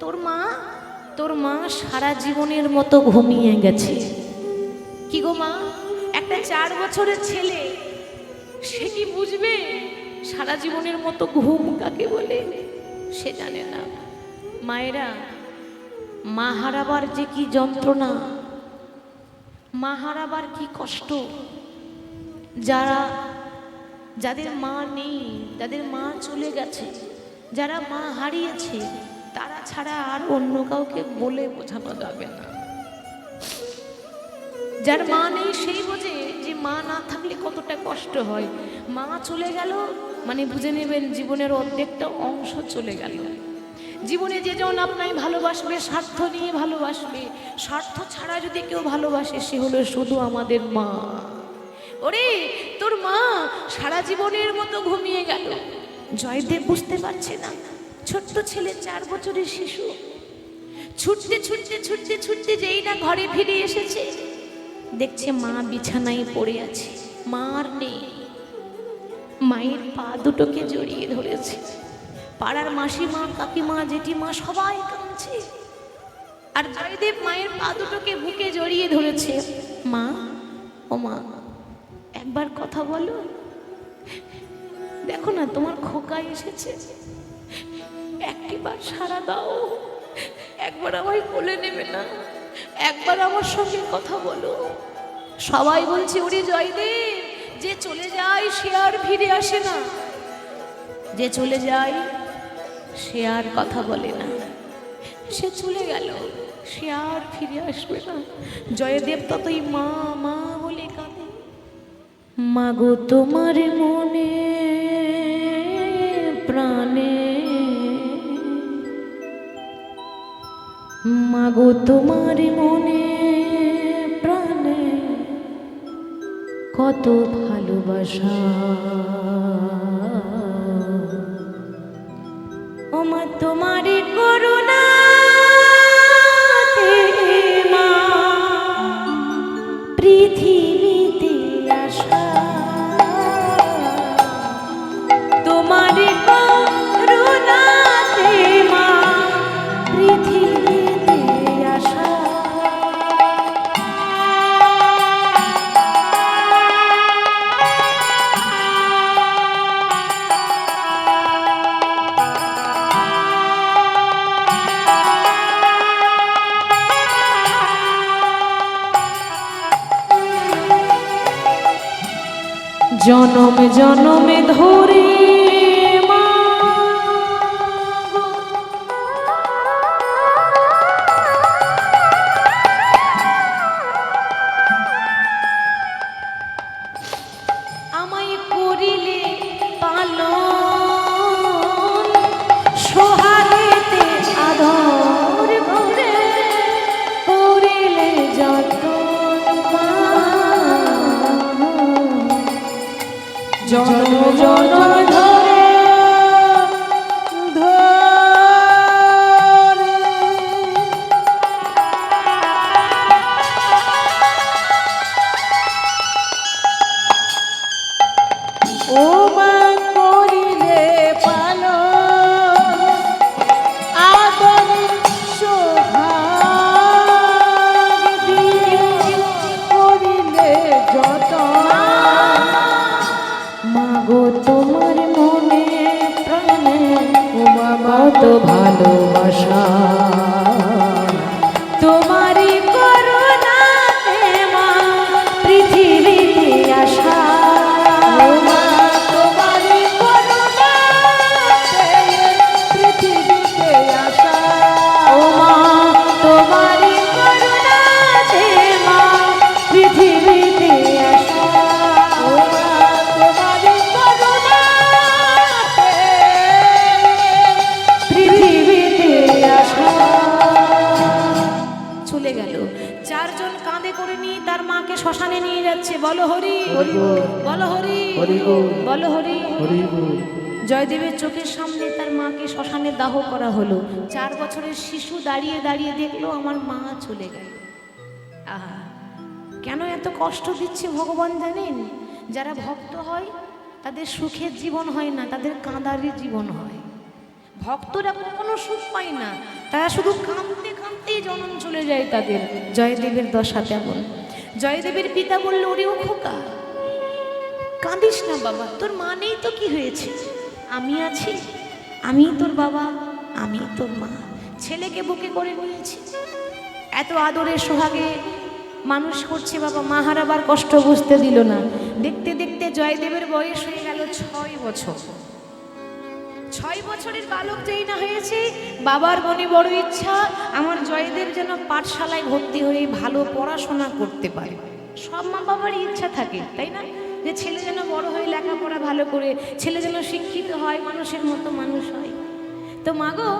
তোর মা সারা জীবনের মতো ঘুমিয়ে গেছে। কি গো মা, একটা 4 বছরের ছেলে সে কি বুঝবে সারা জীবনের মতো ঘুম কাকে বলে? সে জানে না। মায়েরা, মা হারাবার যে কি যন্ত্রণা, মা হারাবার কি কষ্ট, যাদের মা নেই, যাদের মা চলে গেছে, যারা মা হারিয়েছে, তারা ছাড়া আর অন্য কাউকে বলে বোঝানো যাবে না। যার মা নেই সেই বোঝে যে মা না থাকলে কতটা কষ্ট হয়। মা চলে গেল মানে বুঝে নেবেন জীবনের অর্ধেকটা অংশ চলে গেল। জীবনে যে জন আপনাকে ভালোবাসবে স্বার্থ নিয়ে ভালোবাসবে, স্বার্থ ছাড়া যদি কেউ ভালোবাসে সে হলো শুধু আমাদের মা। ওরে, তোর মা সারা জীবনের মতো ঘুমিয়ে গেল। জয়দেব বুঝতে পারছে না, ছোট্ট ছেলে 4 বছরের শিশু, ছুটতে ছুটতে ছুটতে ছুটতে যেই না ঘরে ফিরে এসেছে, দেখছে মা বিছানায় পড়ে আছে, মা আর নেই। মায়ের পা দুটোকে জড়িয়ে ধরেছে। পাড়ার মাসিমা, কাকিমা, জেঠিমা সবাই কাঁদছে, আর জয়দেব মায়ের পা দুটোকে বুকে জড়িয়ে ধরেছে। মা, ও মা, একবার কথা বলো, দেখো না তোমার খোকা এসেছে, একটিবার সাড়া দাও, একবার আমায় কোলে নেবে না, একবার আমার সঙ্গে কথা বলো। সবাই বলছে ওরে জয়দেব, যে চলে যায় সে আর ফিরে আসে না, যে চলে যায় সে আর কথা বলে না, সে চলে গেল, সে আর ফিরে আসবে না। জয়দেব ততই মা মা বলে কাঁদে। মাগো তোমার মনে প্রাণে, মাগো তোমার মনে প্রাণে কত ভালোবাসা, ও মা তোমার করুণা মা পৃথিবীতে আসা, তোমার করুণাতে মা পৃথিবীতে আসা। জনম জনমে ধরে মা আমায় করিলে পালন, সোহাগেতে আদর ভরে করিলে যতন মা। জনম জনম ধরে ধরে ও মা করিলে পালন, আদর সোহাগ দিয়ে করিলে যতন। মাগো তোমার মনে প্রাণে ও মা কত ভালোবাসা, তোমারই করুণাতে মা পৃথিবীতে আসা। ও মা তোমারই করুণাতে পৃথিবীতে আসা, ও মা তোমারই করুণাতে মা পৃথিবীতে আসা। ও মা তোমারই করুণাতে পৃথিবীতে আসা। চলে গেল। 4 জন কাঁধে করে নিয়ে তার মাকে শ্মশানে নিয়ে যাচ্ছে। বলো হরি, বলো হরি, বলো হরি। জয়দেবের চোখের সামনে তার মাকে শ্মশানে দাহ করা হলো। 4 বছরের শিশু দাঁড়িয়ে দাঁড়িয়ে দেখলো আমার মা চলে গেল। আহা, কেন এত কষ্ট দিচ্ছে ভগবান জানেন? যারা ভক্ত হয় তাদের সুখের জীবন হয় না, তাদের কাঁদারই জীবন হয়। ভক্তরা কখনো সুখ পায় না, তারা শুধু কাঁদতে কাঁদতেই জনম চলে যায় তাদের। জয়দেবের দশা তেমন। জয়দেবের পিতা বলল, ওরে ও খোকা, কাঁদিস না বাবা, তোর মা নেই তো কি হয়েছে, আমি আছি, আমি তোর বাবা, আমি তোর মা। ছেলেকে বুকে করে নিয়েছি, এত আদরে সোহাগে মানুষ করছে বাবা, মা হারাবার কষ্ট বুঝতে দিল না। দেখতে দেখতে জয়দেবের বয়স হয়ে গেল 6 বছর। 6 বছরের বালক যেই না হয়েছে, বাবার মনে বড় ইচ্ছা আমার জয়দেব যেন পাঠশালায় ভর্তি হয়ে ভালো পড়াশোনা করতে পারে। সব মা বাবারই ইচ্ছা থাকে, তাই না, যে ছেলে যেন বড় হয়ে লেখাপড়া ভালো করে, ছেলে যেন শিক্ষিত হয়, মানুষের মতো মানুষ হয়। তো মাগো,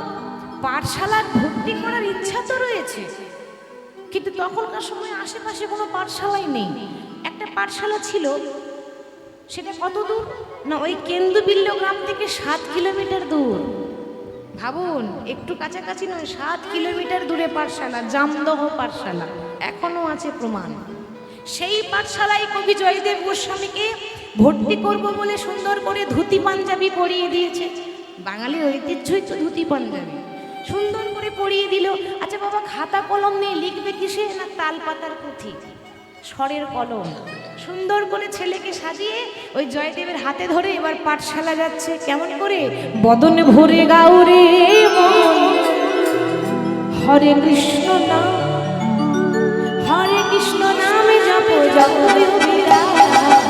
পাঠশালার ভর্তি করার ইচ্ছা তো রয়েছে, কিন্তু তখনকার সময় আশেপাশে কোনো পাঠশালাই নেই। একটা পাঠশালা ছিল, সেটা কত দূর না, ওই কেন্দুবিল্ল গ্রাম থেকে 7 কিলোমিটার দূর। ভাবুন, একটু কাছাকাছি নয়, 7 কিলোমিটার দূরে পাঠশালা, জামদহ পাঠশালা, এখনো আছে প্রমাণ। সেই পাঠশালায় কবি জয়দেব গোস্বামীকে ভর্তি করব বলে সুন্দর করে ধুতি পাঞ্জাবি পরিয়ে দিয়েছে। বাঙালির ঐতিহ্যই তো ধুতি পাঞ্জাবি। সুন্দর করে পরিয়ে দিল। আচ্ছা বাবা, খাতা কলম নেই, লিখবে কিসে? না তাল পাতার পুঁথি, স্বরের কলম। সুন্দর করে ছেলেকে সাজিয়ে ওই জয়দেবের হাতে ধরে এবার পাঠশালা যাচ্ছে। কেমন করে? বদন ভরে গাউরে মন, হরে কৃষ্ণ নাম, হরে কৃষ্ণ নামে জপ জপ বিরা।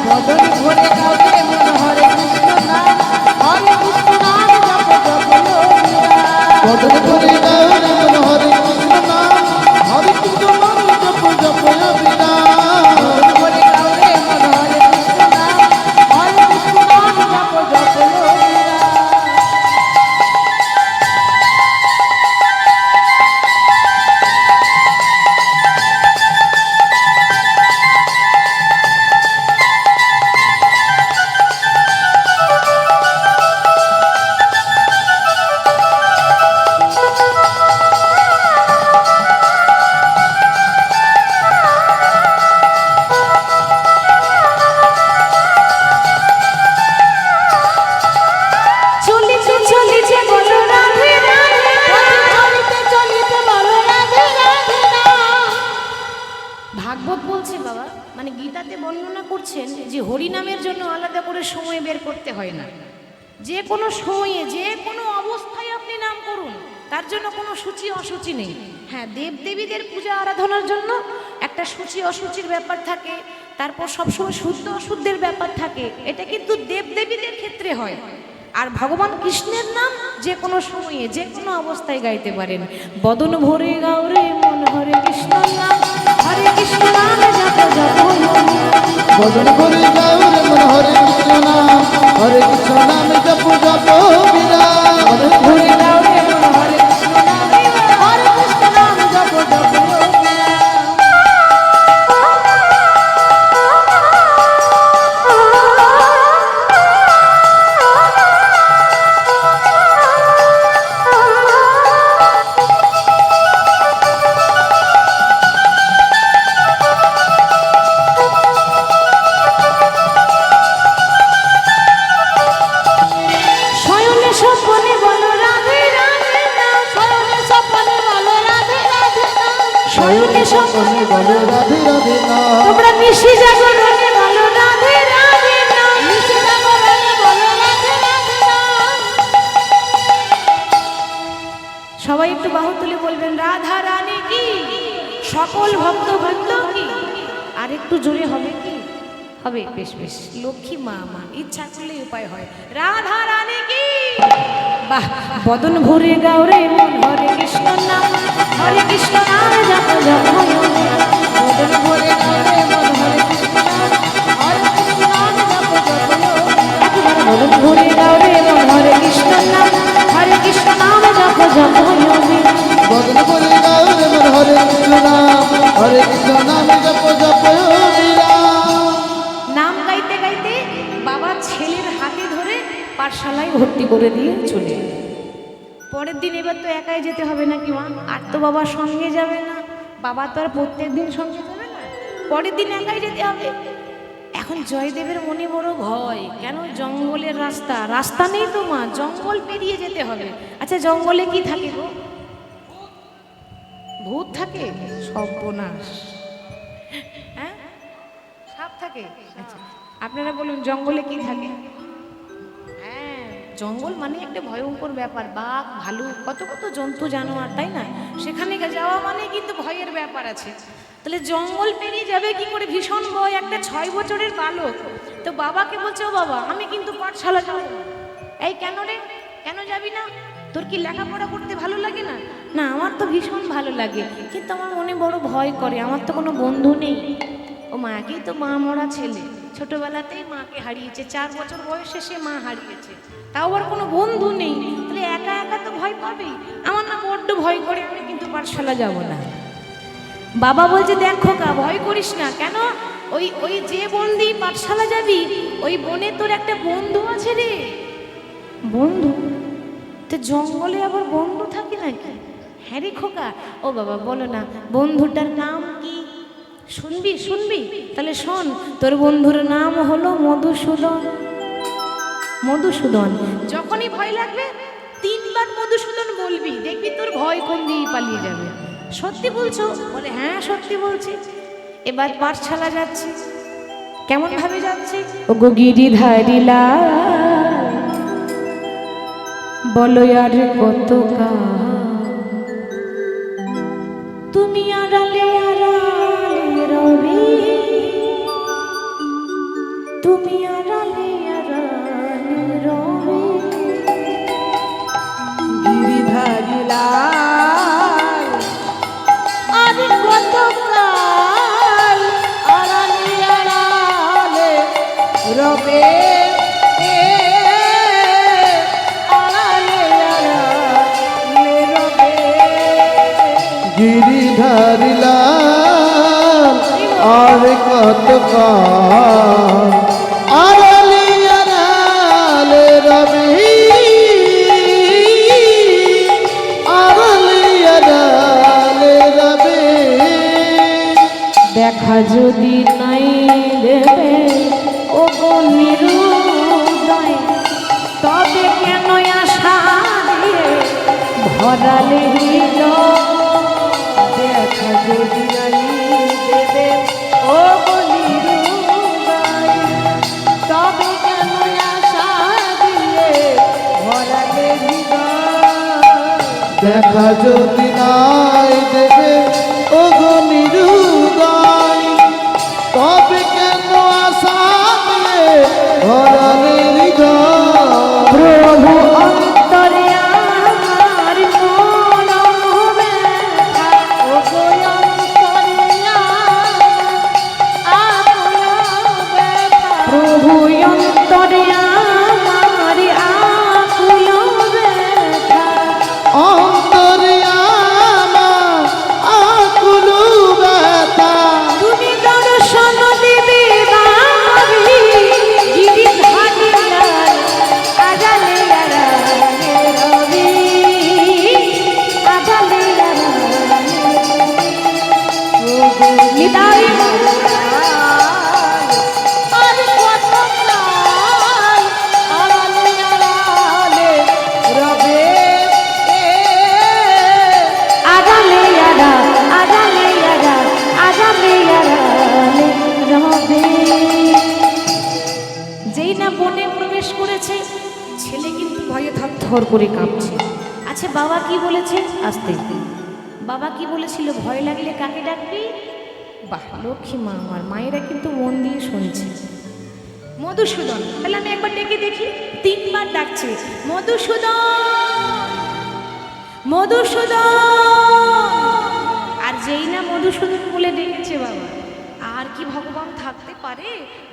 বদন ভরে গাউরে মন, হরে কৃষ্ণ নাম, হরে কৃষ্ণ নাম জপ জপ বিরা। বদন ভরে গাউরে মন, হরে কৃষ্ণ নাম, হরে কৃষ্ণ নাম জপ জপ বিরা। বদন ভরে গাউরে মন, হরে কৃষ্ণ নাম, হরে কৃষ্ণ নাম জপ জপ বিরা। ভাগবত বলছে বাবা, মানে গীতাতে বর্ণনা করছেন যে হরিনামের জন্য আলাদা করে সময় বের করতে হয় না। যে কোনো সময়ে, যে কোনো অবস্থায় আপনি নাম করুন, তার জন্য কোনো সূচি অসুচি নেই। হ্যাঁ, দেবদেবীদের পূজা আরাধনার জন্য একটা সূচি অসুচির ব্যাপার থাকে, তারপর সবসময় শুদ্ধ অশুদ্ধের ব্যাপার থাকে, এটা কিন্তু দেবদেবীদের ক্ষেত্রে হয়। আর ভগবান কৃষ্ণের নাম যে কোনো সময়ে, যে কোনো অবস্থায় গাইতে পারেন। বদন ভরে গাউরে মন, হরে কৃষ্ণ নাম, হরে কৃষ্ণ নাম জপ জপ। বদন ভরে গাউরে মন, হরে কৃষ্ণ নাম, হরে কৃষ্ণ নাম জপ জপ বিরা। বদন ভরে গাউরে মন, হরে কৃষ্ণ নাম, হরে কৃষ্ণ নাম জপ জপ। স্বপনে বলো রাধে রাধে নাম, তোমরা নিশি জাগরণে বলো রাধে রাধে নাম, নিশি জাগরণে বলো রাধে রাধে নাম। সবাই একটু বাহু তুলে বলবেন, রাধা রানী কি, সকল ভক্ত ভক্ত কি। আর একটু জোরে হবে কি? হবে, বেশ বেশ, লক্ষ্মী মা আমার, ইচ্ছা করলে উপায় হয়। রাধা রানী কি। বাহ, বদন ভরে গাউরে মন, হরে কৃষ্ণ নাম, হরে কৃষ্ণ নাম জপ জপ। বদন ভরে গাউরে মন, হরে কৃষ্ণ নাম, হরে কৃষ্ণ নাম জপ জপ। বদন ভরে গাউরে মন, হরে কৃষ্ণ নাম, হরে কৃষ্ণ নাম জপ জপ। বদন ভরে গাউরে মন, হরে কৃষ্ণ নাম, হরে কৃষ্ণ নাম জপ জপ বিরা। নাম গাইতে গাইতে বাবা ছেলের হাতে ধরে পাঠশালায় ভর্তি করে দিয়ে চলে এলো। পরের দিন এবার তো একাই যেতে হবে নাকি মা? আর তো বাবার সঙ্গে যাবে না, বাবা তো আর প্রত্যেক দিন সঙ্গে যাবে না, পরের দিন একাই যেতে হবে। এখন জয়দেবের মনে বড় ভয়, কেন? জঙ্গলের রাস্তা, রাস্তা নেই তো মা, জঙ্গল পেরিয়ে যেতে হবে। আচ্ছা জঙ্গলে কি থাকে গো? ভূত থাকে? সর্বনাশ। হ্যাঁ, সাপ থাকে? আচ্ছা আপনারা বলুন জঙ্গলে কি থাকে? হ্যাঁ, জঙ্গল মানে একটা ভয়ঙ্কর ব্যাপার, বাঘ ভালুক কত কত জন্তু জানোয়ার, তাই না? সেখানে যাওয়া মানে কিন্তু ভয়ের ব্যাপার আছে। তাহলে জঙ্গল পেরিয়ে যাবে কি করে? ভীষণ ভয়। একটা 6 বছরের বালক তো বাবাকে বলছে, ও বাবা আমি কিন্তু পাঠশালা যাবো না। এই কেন রে, কেন যাবি না? তোর কি লেখাপড়া করতে ভালো লাগে না? না আমার তো ভীষণ ভালো লাগে, কিন্তু আমার মনে বড় ভয় করে, আমার তো কোনো বন্ধু নেই। ও মাকেই তো, মা মরা ছেলে, ছোটবেলাতেই মাকে হারিয়েছে, 4 বছর বয়সে সে মা হারিয়েছে, তাও আর কোনো বন্ধু নেই, তাহলে একা একা তো ভয় পাবেই। আমার না বড্ড ভয় করে, আমি কিন্তু পাঠশালা যাব না। বাবা বলছে, দেখ খোকা ভয় করিস না। কেন? ওই ওই যে বন দিয়ে পাঠশালা যাবি, ওই বনে তোর একটা বন্ধু আছে রে। বন্ধু? তো জঙ্গলে আবার বন্ধু থাকে নাকি? হ্যাঁ রে খোকা। ও বাবা বলো না, বন্ধুটার নাম কি? শুনবি শুনবি? তাহলে শোন, তোর বন্ধুর নাম হলো মধুসূদন। মধুসূদন, যখনই ভয় লাগবে 3 বার মধুসূদন বলবি, দেখবি তোর ভয় কোন দিয়ে পালিয়ে যাবে। সত্যি বলছো? বলে হ্যাঁ সত্যি বলছি। এবার পাঠশালা যাচ্ছে, কেমন ভাবে যাচ্ছে? ও গো গিরিধারিলা বলো আর কত তুমি আড়ালে আড়ালে রবি, তুমি আড়ালে আড়ালে রবি, গিরিধারিলা আর কত কাল আড়ালে আড়ালে রবে, গিরিধারিলা আর কত কাল আড়ালে আড়ালে রবি, আড়ালে আড়ালে রবি। দেখা যদি নাই দেবে ও গো নিরুদয়, তবে কেন আশা দিয়ে ভরালে হৃদয়। দেখা যদি নাই দেবে ও গো নিরুদয়, তবে কেন আশা দিয়ে ভরালে হৃদয়। দেখা যদি নাই দেবে ও গো নিরুদয়, তবে কেন আশা দিয়ে ভরালে হৃদয়। প্রভু অন্তরে আমার মন ব্যথা, ও গো অন্তরে আকুল ব্যথা, প্রভু অন্তরে আমার আকুল ব্যথা, অন্তরে আমার আকুল ব্যথা। তুমি দর্শন দিবে ভাবি, গিরিধারিলাল আড়ালে আড়ালে রবি, আড়ালে আড়ালে নিতাই আর কত কাল আড়ালে আড়ালে রবে, আড়ালে আড়া আড়ালে আড়া আড়ালে আড়ালে রবে। যেই না বনে প্রবেশ করেছে, ছেলে কিন্তু ভয়ে থরথর করে কাঁপছে। আচ্ছা বাবা কি বলেছে? আস্তে, বাবা কি বলেছিল? ভয় লাগলে কাকে ডাকবি? বাহ, লক্ষ্মী মা আমার, মায়েরা কিন্তু মন দিয়ে শুনছে। মধুসূদন, তাহলে আমি একবার ডেকে দেখি। 3 বার ডাকছে, মধুসূদন মধুসূদন। আর যেই না মধুসূদন বলে ডেকেছে বাবা, আর কি ভগবান থাকতে পারে?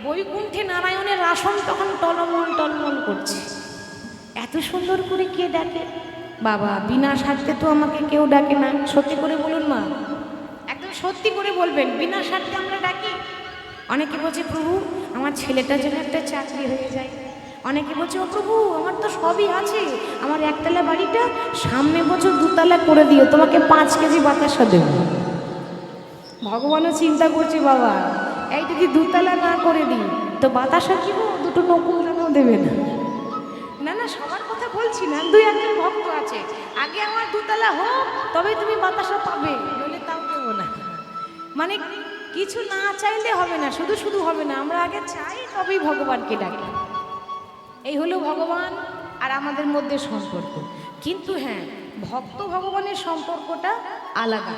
বৈকুণ্ঠে নারায়ণের আসন তখন টলমল টলমল করছে। এত সুন্দর করে কে ডাকে? বাবা, বিনা স্বার্থে তো আমাকে কেউ ডাকে না। সত্যি করে বলুন মা, একদম সত্যি করে বলবেন, বিনা স্বার্থে আমরা ডাকি? অনেকে বলছে প্রভু আমার ছেলেটার জন্য একটা চাকরি হয়ে যায়, অনেকে বলছে ও প্রভু আমার তো সবই আছে, আমার একতলা বাড়িটা সামনে বছর 2 তলা করে দিও, তোমাকে 5 কেজি বাতাসা দেব। ভগবানও চিন্তা করছে বাবা, এই যদি দুতলা না করে দিই তো বাতাসা কি গো দুটো নকুল দানাও দেবে না। না না সবার কথা বলছি না, দুই একজন ভক্ত আছে আগে আমার দুতলা হোক তবে তুমি বাতাসা পাবে, নইলে তাও দেবো না। মানে কিছু না চাইলে হবে না, শুধু শুধু হবে না, আমরা আগে চাই তবেই ভগবানকে ডাকি। এই হলো ভগবান আর আমাদের মধ্যে সম্পর্ক। কিন্তু হ্যাঁ, ভক্ত ভগবানের সম্পর্কটা আলাদা।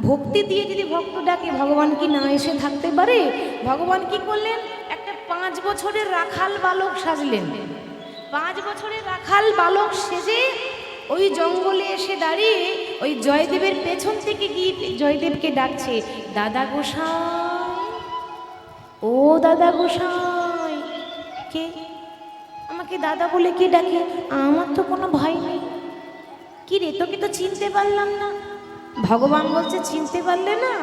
ভক্তি দিয়ে যদি ভক্ত ডাকে ভগবান কি না এসে থাকতে পারে? ভগবান কি করলেন, একটা 5 বছরের রাখাল বালক সাজলেন। 5 বছরের রাখাল বালক সেজে ওই জঙ্গলে এসে দাঁড়িয়ে ওই জয়দেবের পেছন থেকে গিয়ে জয়দেবকে ডাকছে, দাদা গোসাই, ও দাদা গোসাই। কে আমাকে দাদা বলে কে ডাকে? আমার তো কোনো ভাই নেই। কি রে, তোকে তো চিনতে পারলাম না। ভগবান বলছে, চিনতে পারলে না?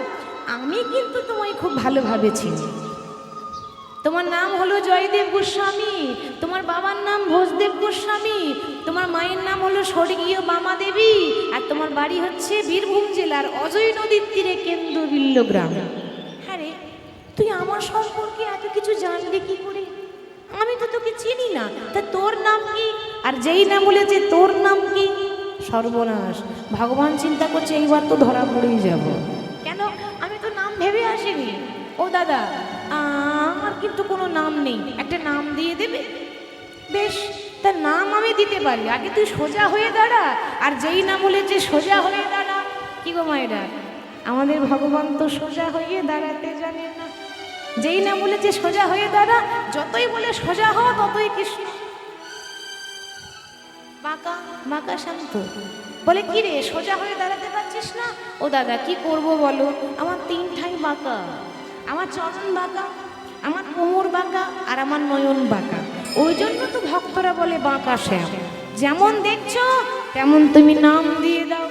আমি কিন্তু তোমায় খুব ভালোভাবে চিনি। তোমার নাম হলো জয়দেব গোস্বামী, তোমার বাবার নাম ভোজদেব গোস্বামী, তোমার মায়ের নাম হলো স্বর্গীয় বামা দেবী, আর তোমার বাড়ি হচ্ছে বীরভূম জেলার অজয় নদীর তীরে কেন্দ্রবিল্ল গ্রাম। হ্যাঁ রে, তুই আমার সম্পর্কে এত কিছু জানলি কি করে? আমি তো তোকে চিনি না। তা তোর নাম কি? আর যেই নাম বলেছে তোর নাম কি, সর্বনাশ। ভগবান চিন্তা করছে এইবার তো ধরা পড়েই যাব। কেন? আমি তো নাম ভেবে আসিনি। ও দাদা, আমার কিন্তু কোনো নাম নেই, একটা নাম দিয়ে দেবে? বেশ, তার নাম আমি দিতে পারি, আগে তুই সোজা হয়ে দাঁড়া। আর যেই না বলেছে সোজা হয়ে দাঁড়া, কি গো মায়েরা, আমাদের ভগবান তো সোজা হয়ে দাঁড়াতে জানেন না। যেই না বলেছে সোজা হয়ে দাঁড়া, যতই বলে সোজা হওয়া ততই কৃষ্ণ বাঁকা বাঁকা শান্ত। বলে কি রে, সোজা হয়ে দাঁড়াতে পারছিস না? ও দাদা কি করব বলো, আমার 3 ঠাই বাঁকা, আমার চরণ বাঁকা, আমার কোমর বাঁকা, আর আমার নয়ন বাঁকা। ওই জন্য তো ভক্তরা বলে বাঁকা শ্যাম। যেমন দেখছো তেমন তুমি নাম দিয়ে দাও।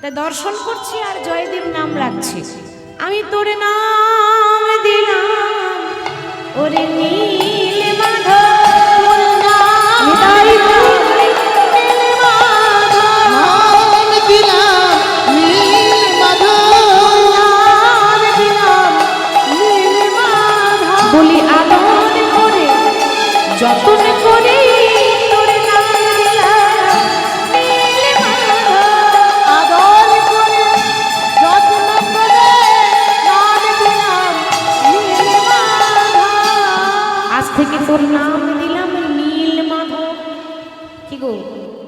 তা দর্শন করছি আর জয়দেব নাম রাখছি। আমি তোর নাম দিলাম ওরে নীল মাধব, বলি আদর করে যতন করে তোর নাম দিলাম নীল মাধব, আদর করে যতন করে নাম দিলাম নীল মাধব। আজ থেকে তোর নাম দিলাম নীল মাধব। কি গো,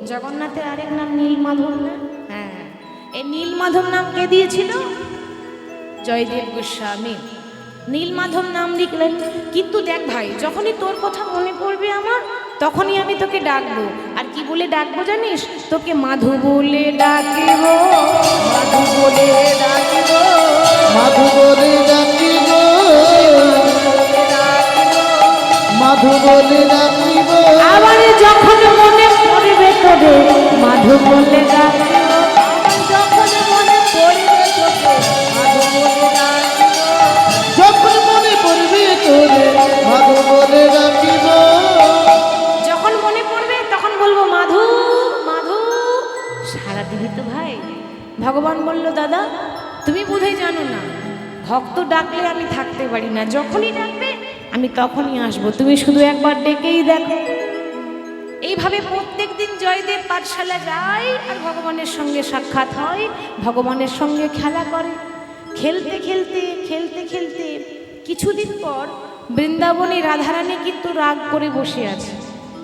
জগন্নাথের আরেক নাম নীল মাধব না? হ্যাঁ, এই নীল মাধব নাম কে দিয়েছিল? জয়দেব গোস্বামী নীলমাধব নাম লিখলেন। কিন্তু দেখ ভাই, যখনই তোর কথা মনে পড়বে আমার, তখনই আমি তোকে ডাকবো। আর কি বলে ডাকবো জানিস? তোকে মাধু বলে ডাকিব, মাধু বলে ডাকিব, মাধু বলে ডাকিব, মাধু বলে ডাকিব। আবার যখন মনে পড়বে তোরে মাধু বলে ডাকিব, যখন মনে পড়বে তোকে মাধু বলে ডাকিব, যখন মনে পড়বে তোরে মাধু বলে ডাকিব। যখন মনে পড়বে তখন বলবো মাধু মাধু। সারা দিবি তো ভাই। ভগবান বলল, দাদা তুমি বোধহয় জানো না, ভক্ত ডাকলে আমি থাকতে পারি না, যখনই ডাকবে আমি তখনই আসবো, তুমি শুধু একবার ডেকেই দেখো। এইভাবে প্রত্যেক দিন জয়দেব পাঠশালা যায় আর ভগবানের সঙ্গে সাক্ষাৎ হয়, ভগবানের সঙ্গে খেলা করে। খেলতে খেলতে খেলতে খেলতে কিছুদিন পর বৃন্দাবনে রাধারানী কিন্তু রাগ করে বসে আছে।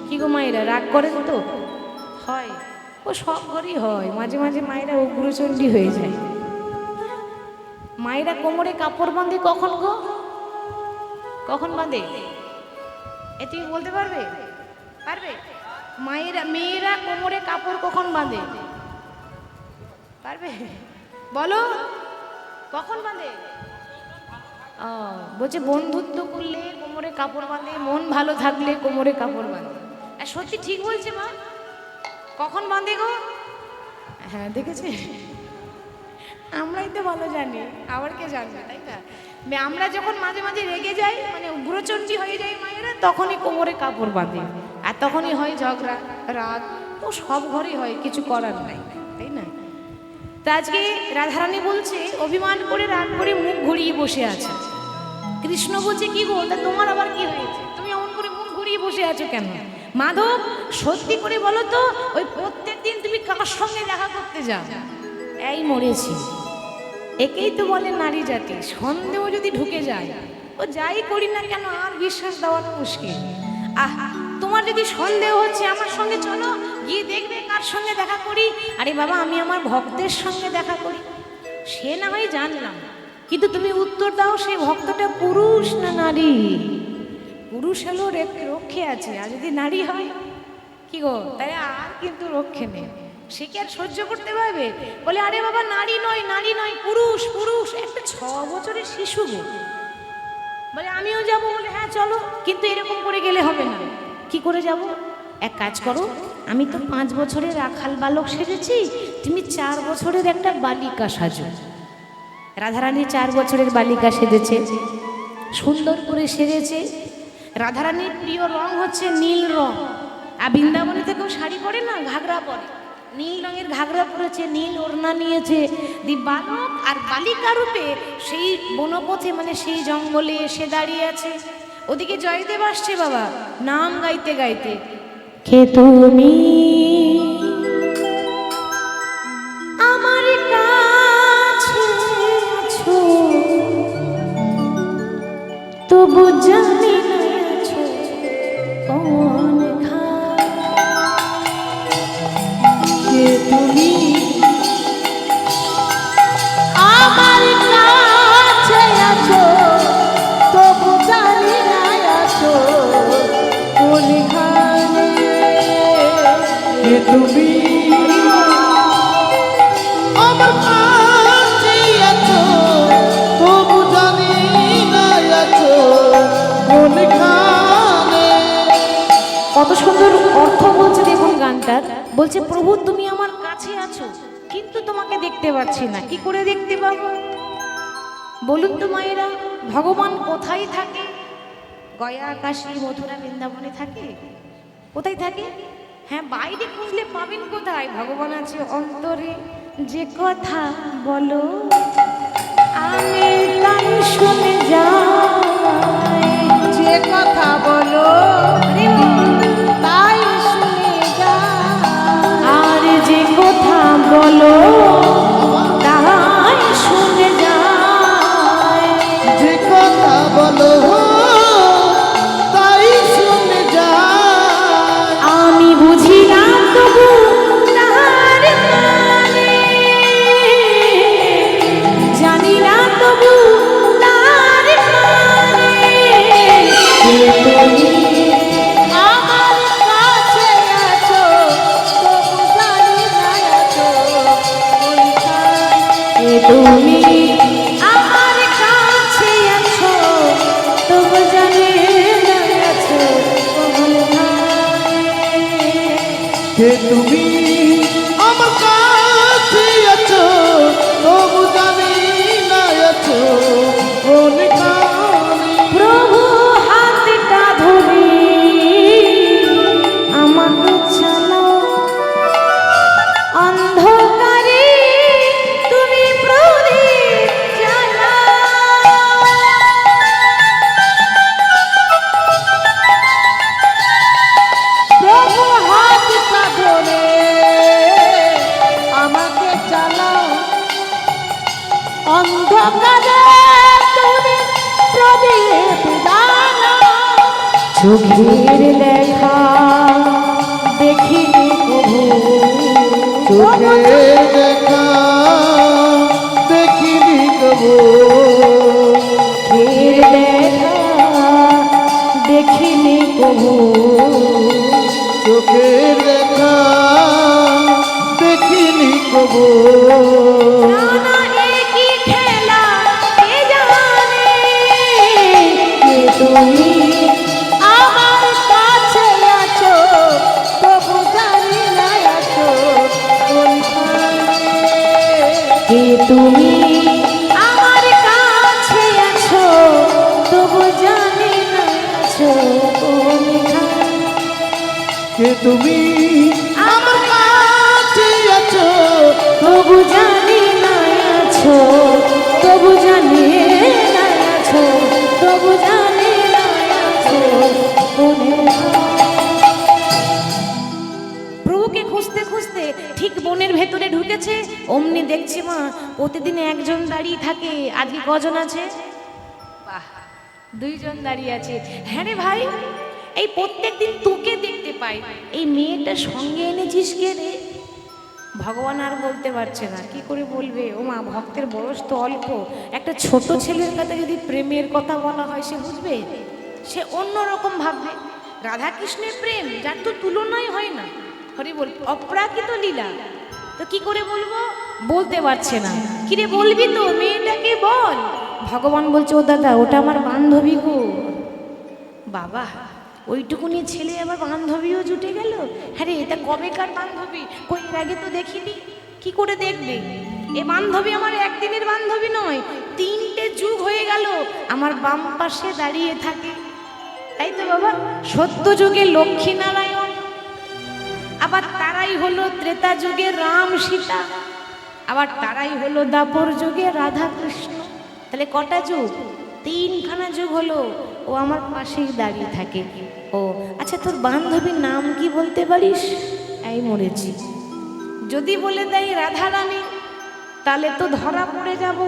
কি গো মায়েরা, রাগ করেন তো? হয়, ও সব ঘরেই হয়। মাঝে মাঝে মায়েরা উগ্রচণ্ডী হয়ে যায়। মায়েরা কোমরে কাপড় বাঁধে কখন গো? কখন বাঁধে? এ তুমি বলতে পারবে? পারবে? মেয়েরা কোমরে কাপড় কখন বাঁধে? পারবে? বলো, কখন বাঁধে? বলছে বন্ধুত্ব করলে কোমরে কাপড় বাঁধে, মন ভালো থাকলে কোমরে কাপড় বাঁধে। আর সত্যি ঠিক বলছে মা। কখন বাঁধে গো? হ্যাঁ দেখেছে, আমরাই তো ভালো জানি, আবার কে জানবে, তাই না? আমরা যখন মাঝে মাঝে রেগে যাই, মানে উগ্রচণ্ডী হয়ে যায় মায়েরা, তখনই কোমরে কাপড় বাঁধে, আর তখনই হয় ঝগড়া, রাগ। ও সব ঘরেই হয়, কিছু করার নাই, তাই না? তা আজকে রাধারানী বলছে, অভিমান করে রাগ করে মুখ ঘুরিয়ে বসে আছে। কৃষ্ণ বলছে কি গো, তা তোমার আবার কি হয়েছে, তুমি এমন করে মুখ ঘুরিয়ে বসে আছো কেন? মাধব সত্যি করে বলো তো, ওই প্রত্যেক দিন তুমি কার সঙ্গে দেখা করতে যাও? এই মরেছি, একেই তো বলে নারী জাতি। সন্দেহ যদি ঢুকে যায়, ও যাই করি না কেন আর বিশ্বাস দেওয়াটা মুশকিল। তোমার যদি সন্দেহ হচ্ছে, আমার সঙ্গে চলো, গিয়ে দেখবে কার সঙ্গে দেখা করি। আরে বাবা, আমি আমার ভক্তের সঙ্গে দেখা করি। সে না হয় জানলাম, কিন্তু তুমি উত্তর দাও, সেই ভক্তটা পুরুষ না নারী? পুরুষ হলেও রক্ষে আছে, আর যদি নারী হয় কি গো, তাই আর কিন্তু রক্ষে নেই। সে কি আর সহ্য করতে পারবে? বলে আরে বাবা, নারী নয়, নারী নয়, পুরুষ, পুরুষ। একটা 6 বছরের শিশু গো। বলে আমিও যাবো। বলে হ্যাঁ চলো, কিন্তু এরকম করে গেলে হবে না। কি করে যাব? এক কাজ করো, আমি তো 5 বছরের রাখাল বালক সেজেছি, তুমি 4 বছরের একটা বালিকা সাজো। রাধারানী 4 বছরের বালিকা সেজেছে, সুন্দর করে সেজেছে। রাধারানীর প্রিয় রং হচ্ছে নীল রং। আর বৃন্দাবনে তো কেউ শাড়ি পরে না, ঘাগরা পরে। নীল রঙের ঘাগরা পরেছে, নীল ওড়না নিয়েছে। বালক আর বালিকা রূপে সেই বনপথে, মানে সেই জঙ্গলে এসে দাঁড়িয়ে আছে। ওদিকে জয়দেব আসছে বাবা, নাম গাইতে গাইতে। কে তুমি আমার কাছে আছো, তবু জানি না আছো কোনখানে। কে তুমি আমার কাছে আছো, তবু জানি না আছো কোনখানে। কে তুমি আমার কাছে আছো, তবু জানি না আছো কোনখানে। কত সুন্দর অর্থ বলছে দেখুন গানটার। বলছে প্রভু তুমি আমার কাছে আছো, কিন্তু তোমাকে দেখতে পাচ্ছি না। কি করে দেখতে পাবো বলুন তো মায়েরা? ভগবান কোথায় থাকে? গয়া, কাশী, মথুরা, বৃন্দাবনে থাকে? কোথায় থাকে? হ্যাঁ, বাইরে খুঁজলে পাবেন কোথায়? ভগবান আছে অন্তরে। যে কথা বলো আমি তাই শুনে যাই, যে কথা বলো তাই শুনে যাই, আর যে কথা বলো তাই শুনে যাই। যে কথা বলো তাই শুনে যায়। আমি বুঝি না তবু তার মানে, জানি না তবু তার মানে। তুমি আমার কাছে আছো, তবু জানি না আছো কোনখানে। তুমি আমার কাছে আছো, তবু জানি না আছো কোনখানে। কে তুমি আমার কাছে আছো, তবু জানি না আছো কোনখানে। প্রভু হাতটা ধরে আমাকে চালাও, অন্ধকারে তুমি প্রদীপ জ্বালাও। প্রভু হাতটা ধরে আমাকে চালাও, অন্ধকারে তুমি প্রদীপ জ্বালাও। চোখের দেখা দেখিনি কভু, চোখের দেখা দেখিনি কবু। চোখের দেখা দেখিনি কভু। চোখের দেখা দেখিনি কবু। নানা একই খেলা কে জানে, কে তুমি আমার কাছে আছো, তবু জানি না আছো কোনখানে। কে তুমি আমার কাছে আছো, তবু জানি না আছো কোনখানে। কে তুমি আমার কাছে আছো, তবু জানি না আছো, তবু জানি না আছো তবু জানে না আছো মনে প্রভুকে খুঁজতে খুঁজতে ঠিক বনের ভেতরে ঢুকেছে। অমনি দেখছি মা প্রতিদিন একজন দাঁড়িয়ে থাকে, আজকে কজন আছে? বাহ, দুইজন দাঁড়িয়ে আছে। হ্যাঁ রে ভাই, এই প্রত্যেকদিন তোকে দেখতে পাই, এই মেয়েটা সঙ্গে এনেছিস কে রে? ভগবান আর বলতে পারছে না, কি করে বলবে? ও মা, ভক্তের বয়স তো অল্প, একটা ছোট ছেলের কাছে যদি প্রেমের কথা বলা হয় সে বুঝবে? সে অন্যরকম ভাববে। রাধা কৃষ্ণের প্রেম যার তো তুলনাই হয় না, হরি বল, অপ্রাকৃত লীলা। তো কি করে বলবো? বলতে পারছে না। কিরে বলবি তো, মেয়েটাকে বল। ভগবান বলছে, ও দাদা, ওটা আমার বান্ধবী গো। বাবা, ওইটুকুনি ছেলে আবার বান্ধবীও জুটে গেল? হ্যাঁ রে, এটা কবেকার বান্ধবী? কই এর আগে তো দেখিনি। কি করে দেখবে? এ বান্ধবী আমার একদিনের বান্ধবী নয়, 3টে যুগ হয়ে গেল আমার বাম পাশে দাঁড়িয়ে থাকে। তাই তো বাবা, সত্য যুগে লক্ষ্মী নারায়ণ, আবার তারাই হলো ত্রেতা যুগে রাম সীতা, আবার তারাই হলো দাপর যুগে রাধা কৃষ্ণ। তাহলে কটা যুগ? 3খানা যুগ হলো ও আমার পাশেই দাঁড়িয়ে থাকে। ও আচ্ছা, তোর বান্ধবীর নাম কি বলতে পারিস? এই মরেছি। যদি বলে দেয় রাধারানী, তাহলে তো ধরা পড়ে যাব।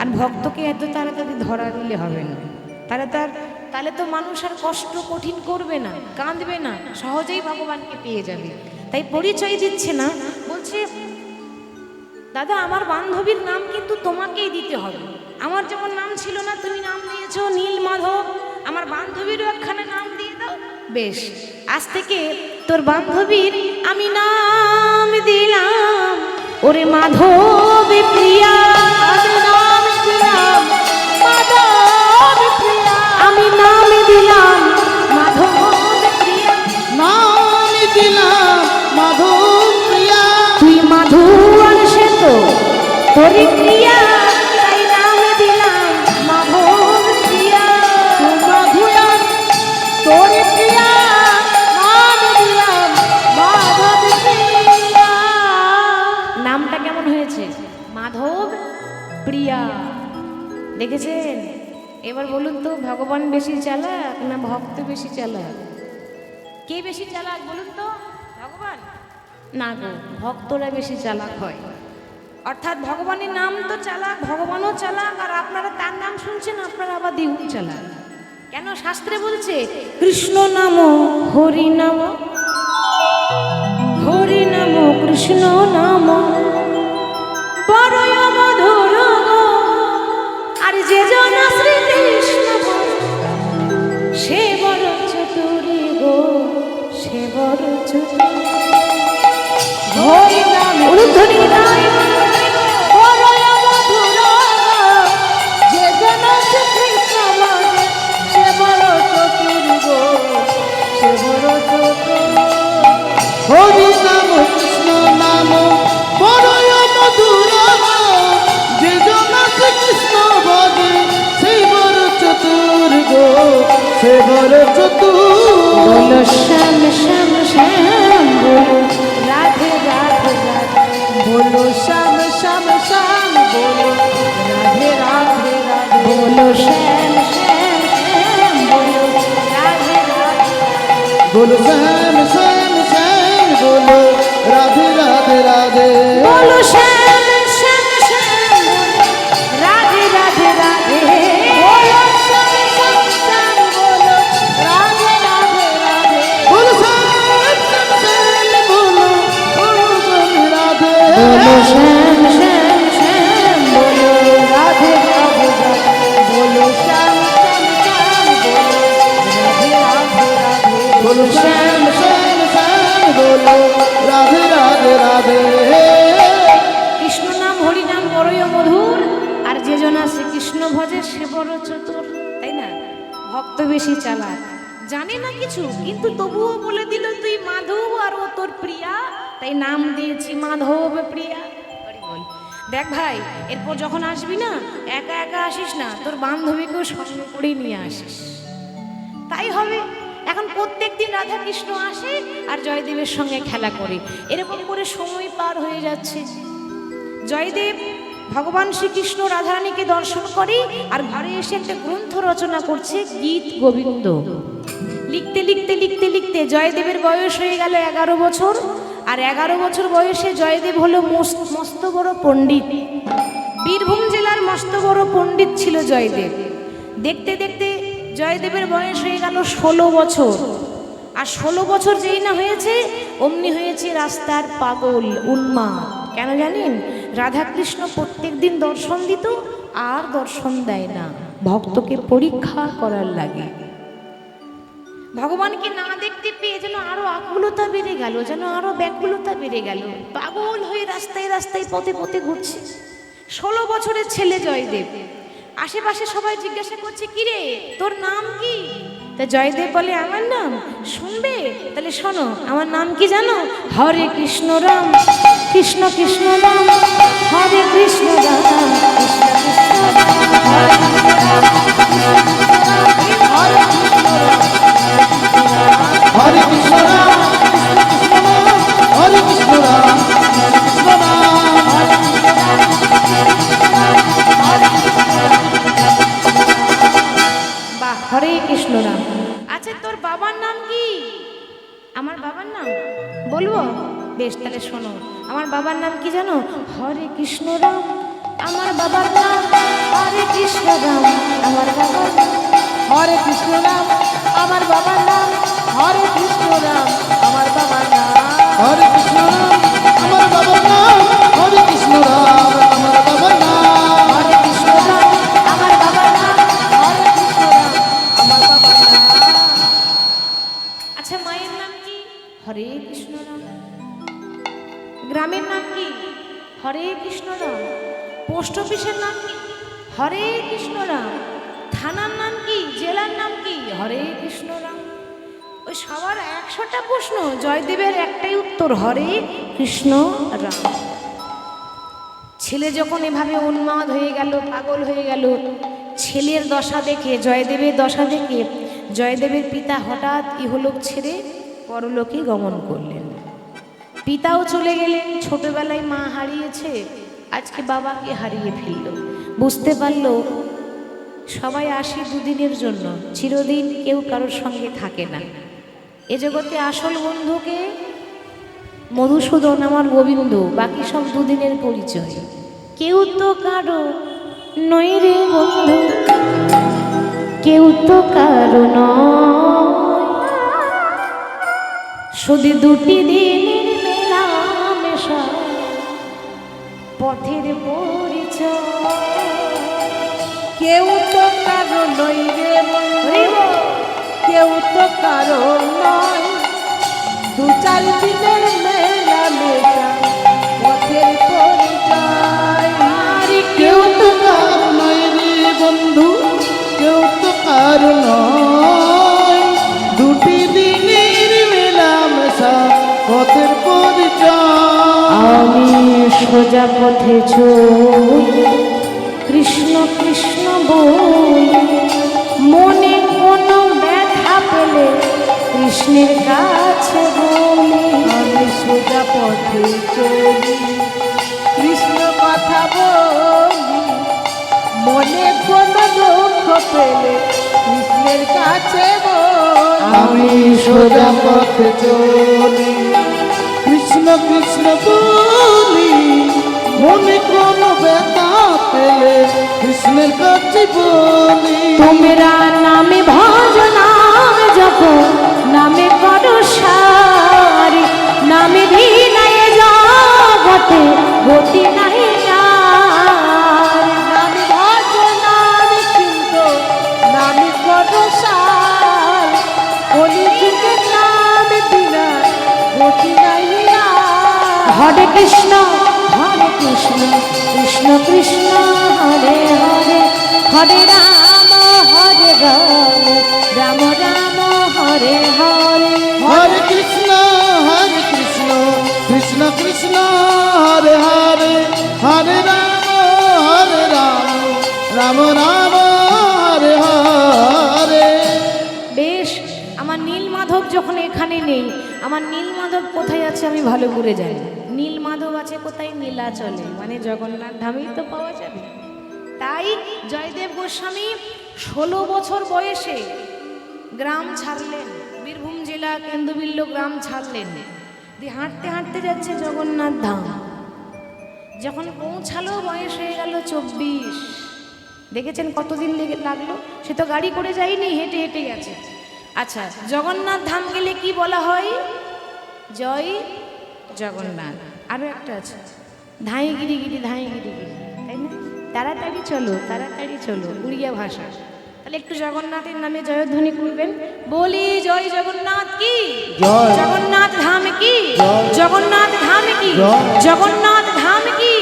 আর ভক্তকে এত তাড়াতাড়ি ধরা দিলে হবে না। তাহলে তো মানুষ আর কষ্ট কঠিন করবে না, কাঁদবে না, সহজেই ভগবানকে পেয়ে যাবে। তাই পরিচয় দিচ্ছে না, বলছে, দাদা আমার বান্ধবীর নাম কিন্তু তোমাকেই দিতে হবে। আমার যেমন নাম ছিল না, তুমি নাম দিয়েছো নীল মাধব, আমার বান্ধবীরও একখানা নাম দিয়ে দাও। বেশ, আজ থেকে তোর বান্ধবীর আমি নাম দিলাম ওরে মাধব প্রিয়া। আমি নাম দিলাম মাধব প্রিয়া। আমি নাম দিলাম মাধব প্রিয়া। নাম দিলাম মাধব প্রিয়া। তুই মাধু আর সে তো তোরি প্রিয়া, তাই নাম দিলাম মাধব প্রিয়া। তুই মাধু আর তোরি প্রিয়া, নাম দিলাম মাধব প্রিয়া। নামটা কেমন হয়েছে? মাধব প্রিয়া। দেখেছেন? এবার বলুন তো, ভগবান বেশি চালাক না ভক্ত বেশি চালাক? কে বেশি চালাক বলুন তো? ভগবান না গো, ভক্তরা বেশি চালাক হয়। অর্থাৎ ভগবানের নাম তো চালাক, ভগবানও চালাক, আর আপনারা তার নাম শুনছেন, আপনারা আবার দ্বিগুণ চালাক। কেন? শাস্ত্রে বলছে, কৃষ্ণ নাম হরি নাম, হরি নাম কৃষ্ণ নাম বড়ই মধুর গো। আর যে জন শ্রীকৃষ্ণ সে বড় চতুরী গো, সে বড় চতুর। হরি নাম উর্ধ্বনি নাই বড়ই মধুর গো, যে জন শ্রীকৃষ্ণ সে বড় চতুর গো, সে বড় চতুর। হরি নাম কৃষ্ণ নাম বড়ই মধুর, যে জন কৃষ্ণ ভজে সেই বড় চতুর গো, সে বড় চতুর। বলো শ্যাম শ্যাম শ্যাম, বলো রাধে রাধে রাধে, বলো শ্যাম শ্যাম শ্যাম, বলো রাধে রাধে রাধে। বলো শ্যাম শ্যাম শ্যাম, বলো রাধে রাধে, বলো শ্যাম শ্যাম শ্যাম, বলো রাধে রাধে রাধে। বলো শ্যাম শ্যাম শ্যাম, বলো রাধে রাধে রাধে, বলো শ্যাম শ্যাম শ্যাম, বলো রাধে রাধে রাধে, বলো শ্যাম শ্যাম শ্যাম, বলো রাধে রাধে। বলো শ্যাম শ্যাম শ্যাম, বলো রাধে রাধে রাধে, বলো শ্যাম শ্যাম শ্যাম, বলো রাধে রাধে রাধে, বলো শ্যাম শ্যাম শ্যাম, বলো রাধে রাধে রাধে। কৃষ্ণ নাম হরি নাম বড়ই মধুর, আর যে জনা শ্রীকৃষ্ণ ভজে সে বড় চতুর। তাই না? ভক্ত বেশি চালাক, জানে না কিছু, কিন্তু তবুও বলে দিল তুই মাধব আর ও তোর প্রিয়া, তাই নাম দিয়েছি মাধব প্রিয়া। হরি বল। দেখ ভাই, এরপর যখন আসবি না, একা একা আসিস না, তোর বান্ধবীকেও সঙ্গে করেই নিয়ে আসিস, তাই হবে। এখন প্রত্যেকদিন রাধা কৃষ্ণ আসে আর জয়দেবের সঙ্গে খেলা করে, এরকম করে সময় পার হয়ে যাচ্ছে। জয়দেব ভগবান শ্রীকৃষ্ণ রাধারানীকে দর্শন করে আর ঘরে এসে একটা গ্রন্থ রচনা করছে গীত গোবিন্দ। লিখতে লিখতে লিখতে লিখতে জয়দেবের বয়স হয়ে গেল 11 বছর। আর 11 বছর বয়সে জয়দেব হলো মস্ত বড় পণ্ডিত। বীরভূম জেলার মস্ত বড় পণ্ডিত ছিল জয়দেব। দেখতে দেখতে জয়দেবের বয়স হয়ে গেল 16 বছর। আর 16 বছর যেই না হয়েছে অমনি হয়েছে রাস্তার পাগল উন্মাদ। কেন জানেন? রাধাকৃষ্ণ প্রত্যেক দিন দর্শন দিত আর দর্শন দেয় না, ভক্তকে পরীক্ষা করার লাগে। ভগবানকে না দেখতে পেয়ে যেন আরো আকুলতা বেড়ে গেল, যেন আরো ব্যাকুলতা বেড়ে গেল। পাগল হয়ে রাস্তায় রাস্তায় পথে পথে ঘুরছে। 16 বছরের ছেলে জয়দেব। আশেপাশে সবাই জিজ্ঞাসা করছে, কিরে তোর নাম কি? তা জয়দেব বলে, আমার নাম শুনবে? তাহলে শোনো, আমার নাম কি জানো? হরে কৃষ্ণ রাম কৃষ্ণ কৃষ্ণ রাম হরে কৃষ্ণ রাম কৃষ্ণ কৃষ্ণ হরে কৃষ্ণ রাম হরে কৃষ্ণ রাম কৃষ্ণ বাহ, হরে কৃষ্ণ রাম। আচ্ছা, তোর বাবার নাম কি? আমার বাবার নাম বলবো? বেশ, তাহলে শোনো, আমার বাবার নাম কি জানো? হরে কৃষ্ণ রাম। আমার বাবার নাম হরে কৃষ্ণ রাম। আমার বাবার নাম হরে কৃষ্ণ রাম। আমার বাবার নাম হরে কৃষ্ণ রাম। আমার বাবার নাম হরে কৃষ্ণ রাম আমার বাবার নাম হরে কৃষ্ণ রাম আমার বাবার নাম হরে কৃষ্ণ রাম। আমার বাবার নাম হরে কৃষ্ণ রাম। আমার বাবার নাম। আচ্ছা, মায়ের নাম কি? হরে কৃষ্ণ রাম। গ্রামের নাম কি? হরে কৃষ্ণ রাম। পোস্ট অফিসের নাম কি? হরে কৃষ্ণ রাম। থানার নাম কি? জেলার নাম কি? হরে কৃষ্ণ রাম। ওই সবার 100টা প্রশ্ন, জয়দেবের একটাই উত্তর, হরে কৃষ্ণ রাম। ছেলে যখন এভাবে উন্মাদ হয়ে গেল, পাগল হয়ে গেল, ছেলের দশা দেখে, জয়দেবের দশা দেখে জয়দেবের পিতা হঠাৎ ইহলোক ছেড়ে পরলোকে গমন করলেন। পিতাও চলে গেলেন। ছোটবেলায় মা হারিয়েছে, আজকে বাবাকে হারিয়ে ফেলল। বুঝতে পারলো সবাই আসে দুদিনের জন্য, চিরদিন কেউ কারোর সঙ্গে থাকে না। এ জগতে আসল বন্ধুকে মধুসূদন, আমার গোবিন্দ, বাকি সব দুদিনের পরিচয়। কেউ তো কারো নই রে বন্ধু, কেউ তো কারো নয়, শুধু দুটি দিনের মেলামেশা, পথের পরিচয়। কেউ তো কারো নই রে বন্ধু, কেউ তো কারো নয়, 2-4 দিনের মেলা মেশা, পথের পরিচয়। আর কেউ তো কার নয় রে বন্ধু কেউ তো কার নয় দুটি দিনের মেলামেশা পথের পরিচয় আমি সোজা পথে চলি, কৃষ্ণ কৃষ্ণ বলি, মনে কোনো ব্যথা পেলে কৃষ্ণের কাছে বলি। আমি সোজা পথে চলি, কৃষ্ণ কথা বলি, মনে কোনো দুঃখ পেলে কৃষ্ণের কাছে বলি। আমি সোজা পথে চলি কৃষ্ণ কৃষ্ণ বলি মনে কোনো ব্যথা পেলে কৃষ্ণের কাছে বলি তোমরা নামে ভজ নাম জপ, নামে করো সারি, নামে ভিনায় জগতে গতি নাই আর। নামি ভজ নামি চিন্ত, নামি করো সার, কলিযুগের নাম বিনা গতি নাই আর। হরে কৃষ্ণ কৃষ্ণ কৃষ্ণ হরে হরে, হরে রাম রাম রাম হরে হরে। হরে কৃষ্ণ কৃষ্ণ কৃষ্ণ হরে হরে হরে রাম রাম রাম হরে হরে বেশ, আমার নীলমাধব যখন এখানে নেই, আমার নীলমাধব কোথায় আছে আমি ভালো করে জানি। নীল মাধব আছে কোথায়? নীলাচলে, মানে জগন্নাথ ধামেই তো পাওয়া যাবে। তাই জয়দেব গোস্বামী 16 বছর বয়সে গ্রাম ছাড়লেন, বীরভূম জেলা কেন্দুবিল্ল গ্রাম ছাড়লেন, দিয়ে হাঁটতে হাঁটতে যাচ্ছে জগন্নাথ ধাম। যখন পৌঁছালো বয়স হয়ে গেল 24। দেখেছেন কতদিন লাগলো? সে তো গাড়ি করে যায়নি, হেঁটে হেঁটে গেছে। আচ্ছা, জগন্নাথ ধাম গেলে কি বলা হয়? জয় জগন্নাথ। আরও একটা আছে, ধাঁই গিরি গিরি, ধাঁই গিরি গিরি, তাই না? তাড়াতাড়ি চলো, তাড়াতাড়ি চলো, উড়িয়া ভাষা। তাহলে একটু জগন্নাথের নামে জয়ধ্বনি করবেন, বলি জয় জগন্নাথ কি, জয়। জগন্নাথ ধাম কি, জয়। জগন্নাথ ধাম কি, জয়। জগন্নাথ ধাম কি।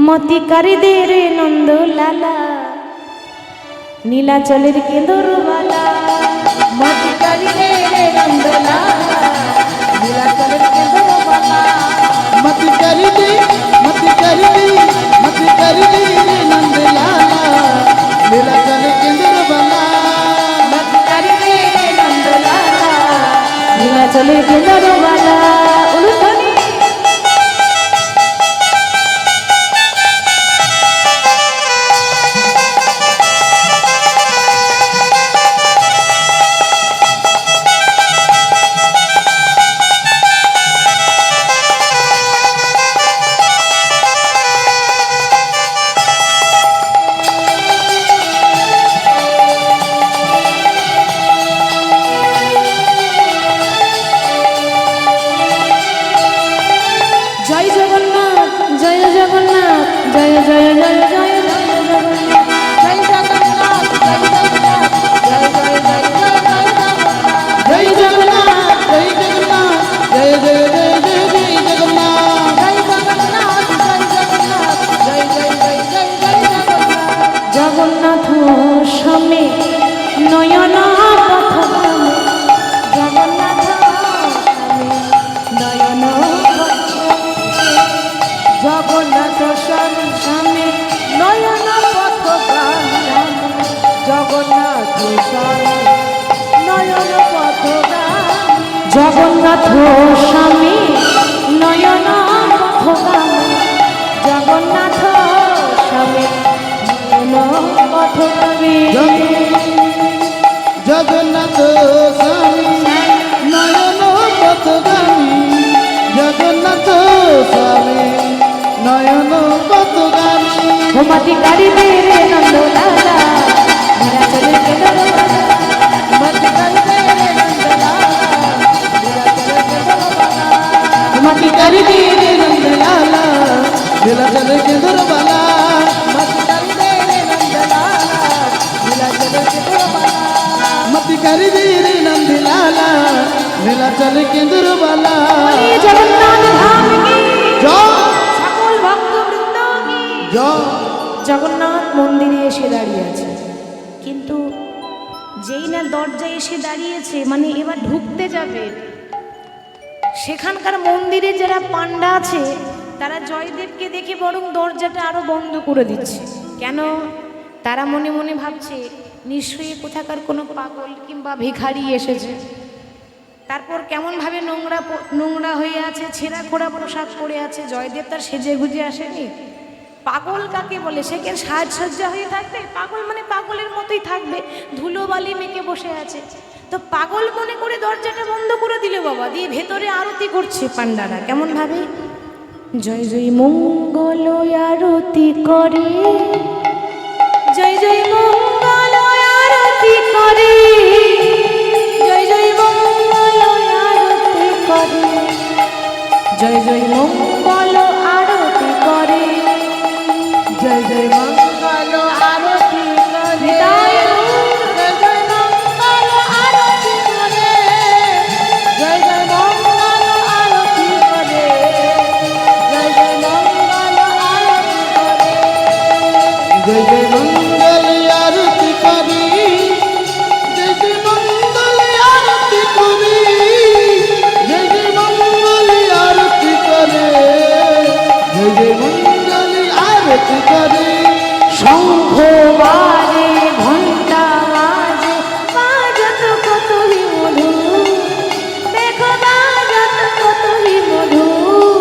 মতি দে রে নন্দ লালা, নীলাচলের কেঁদরবালা, মতি দে রে নন্দ লালা, নীলাচলের কেঁদরবালা। मत कर दी, मत कर दी, मत कर दी रे नंद लाला, लीला चल केंद्र बना। मत कर दे रे नंद लाला, নীলাচলের কেঁদরবালা। উলুধ্বনি। জয় জগন্নাথ, জয় জগন্নাথ, জয় জয় জয় জয় জয় জগন্নাথ, জয় জগন্নাথ, জয় জগন্নাথ, জয় জয় জয় জয় জয় জগন্নাথ, जय जगन्नाथ, जय जगन्नाथ, जय जय जय जय जय जगन्नाथ। জয় জগন্নাথ, জয় জগন্নাথ, জয় জয় জয় জয় জয় জগন্নাথ। জগন্নাথ স্বামী নয়ন পথগামী, জগন্নাথ স্বামী নয়ন জগন্নাথ স্বামী নয়ন পথগামী, জগন্নাথ স্বামী নয়ন পথগামী, জগন্নাথ স্বামী নয়ন পথগামী, জগন্নাথ স্বামী নয়ন পথগামী। जगन्नाथ स्वामी नयन पथगामी, जगन्नाथ स्वामी नयन पथगामी। মতি দে রে নন্দ লালা, নীলাচলের কেঁদরবালা, মতি দে রে নন্দ লালা, নীলাচলের কেঁদরবালা, मति कर दी रे नंद लाला, लीला चल केंद्र बना। মতি দে রে নন্দ লালা, নীলাচলের কেঁদরবালা। मति कर दी रे नंद लाला, लीला चल केंद्र बना। বলি জগন্নাথ ধাম কি, जय সকল ভক্তবৃন্দ কি। जय জগন্নাথ মন্দিরে এসে দাঁড়িয়ে আছে, কিন্তু যেই না দরজায় এসে দাঁড়িয়েছে, মানে এবার ঢুকতে যাবে, সেখানকার মন্দিরে যারা পান্ডা আছে তারা জয়দেবকে দেখে বরং দরজাটা আরো বন্ধ করে দিচ্ছে। কেন? তারা মনে মনে ভাবছে নিশ্চয়ই কোথাকার কোনো পাগল কিংবা ভিখারি এসেছে। তারপর কেমনভাবে নোংরা নোংরা হয়ে আছে, ছেঁড়া খোড়া পোশাক পরে আছে। জয়দেব তার সেজে গুজে আসেনি। পাগল কাকে বলে? সে কি সাজসজ্জা হয়ে থাকবে? পাগল মানে পাগলের মতোই থাকবে, ধুলোবালি মেখে বসে আছে। তো পাগল মনে করে দরজাটা বন্ধ করে দিল বাবা, দিয়ে ভেতরে আরতি করছে পান্ডারা। কেমন ভাবে? জয় জয় মঙ্গল আরতি করে, জয় জয় মঙ্গল আরতি করে, জয় জয় মঙ্গল আরতি করে, জয় জয় মঙ্গল আরতি করে, জয় জয় মঙ্গল আরতি করে, জয় জয় জয় মঙ্গল আরতি করে, জয় জয় মঙ্গল আরতি করে, জয় জয় মঙ্গল আরতি করে, जय जय मंगल आरती करी, जय जय मंगल आरती करी, जय जय मंगल आरती करे, जय जय मंगल आरती करे। শঙ্খ বাজে, ঘণ্টা বাজে, বাজত কতই মধুর, দেখো বাজত কতই মধুর,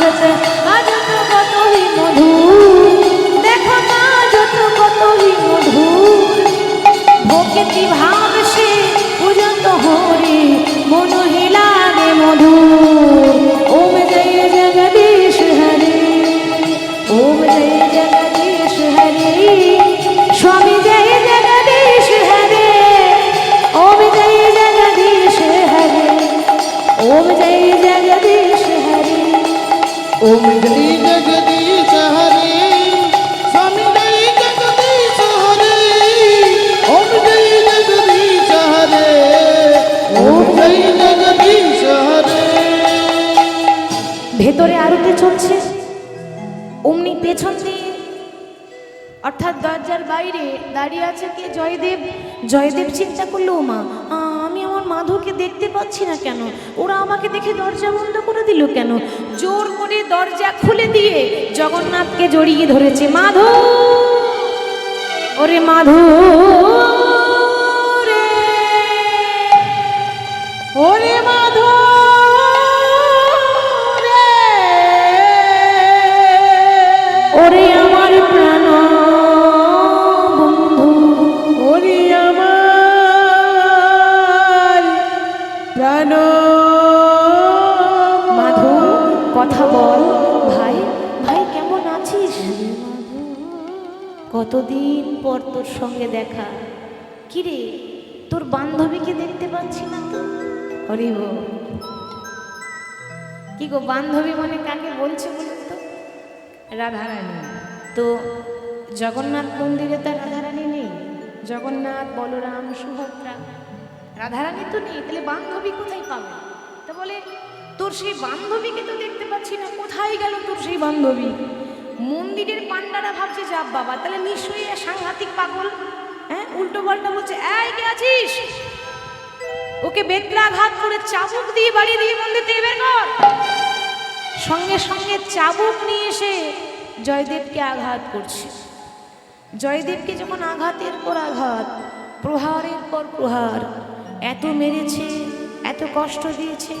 যত কতই মধু, দেখো মা যত কতই মধু, ভক্তি ভাব সে পূজন্ত হরি মনোহি লাগে মধু। ওম জয় জগদীশ হরে, ওম জয় জগদীশ হরে, স্বামী জয় জগদীশ হরে, ওম জয় জগদীশ হরে, ওম জয় জগদীশ হরে। ओम जय जगदीश हरे, स्वामी जय जगदीश हरे, ओम जय जगदीश हरे, ओम जय जगदीश हरे। ভেতরে আরতি চলছে, অমনি পেছন দিয়ে অর্থাৎ দরজার বাইরে দাঁড়িয়ে আছে কে? জয়দেব। জয়দেব চিন্তা করলো, মা আমি আমার মাধুকে দেখতে পাচ্ছি না কেন, ওরা আমাকে দেখে দরজা বন্ধ করে দিল কেন? জোর করে দরজা খুলে দিয়ে জগন্নাথকে জড়িয়ে ধরেছে। মাধু, ওরে মাধু রে, ওরে মাধু রে, ওরে আমার প্রাণ বন্ধু, ওরে আমার প্রাণ মাধু কথা বল। ভাই, ভাই কেমন আছিস? কতদিন পর তোর সঙ্গে দেখা। কিরে, তোর বান্ধবীকে দেখতে পাচ্ছি না তো। হরি বল। কি গো, বান্ধবী মানে কাকে বলছে বলুন তো? রাধারানী। তো জগন্নাথ মন্দিরে তো রাধারানী নেই, জগন্নাথ বলরাম সুভদ্রা, রাধারানী তো নেই, তাহলে বান্ধবী কোথায় পাবে? তা বলে তোর সেই বান্ধবীকে তো দেখতে পাচ্ছি না, কোথায় গেল তোর সেই বান্ধবী? মন্দিরের পান্ডারা ভাবছে যাব বাবা, তাহলে নিশ্চয়ই সাংঘাতিক পাগল। হ্যাঁ, উল্টো পাল্টা বলছে, এই কে আছিস? ওকে বেত্রাঘাত করে চাবুক দিয়ে বাড়ি দিয়ে মন্দির থেকে বের কর। সঙ্গে সঙ্গে চাবুক নিয়ে এসে জয়দেবকে আঘাত করছে। জয়দেবকে যখন আঘাতের পর আঘাত, প্রহারের পর প্রহার, এত মেরেছে, এত কষ্ট দিয়েছে,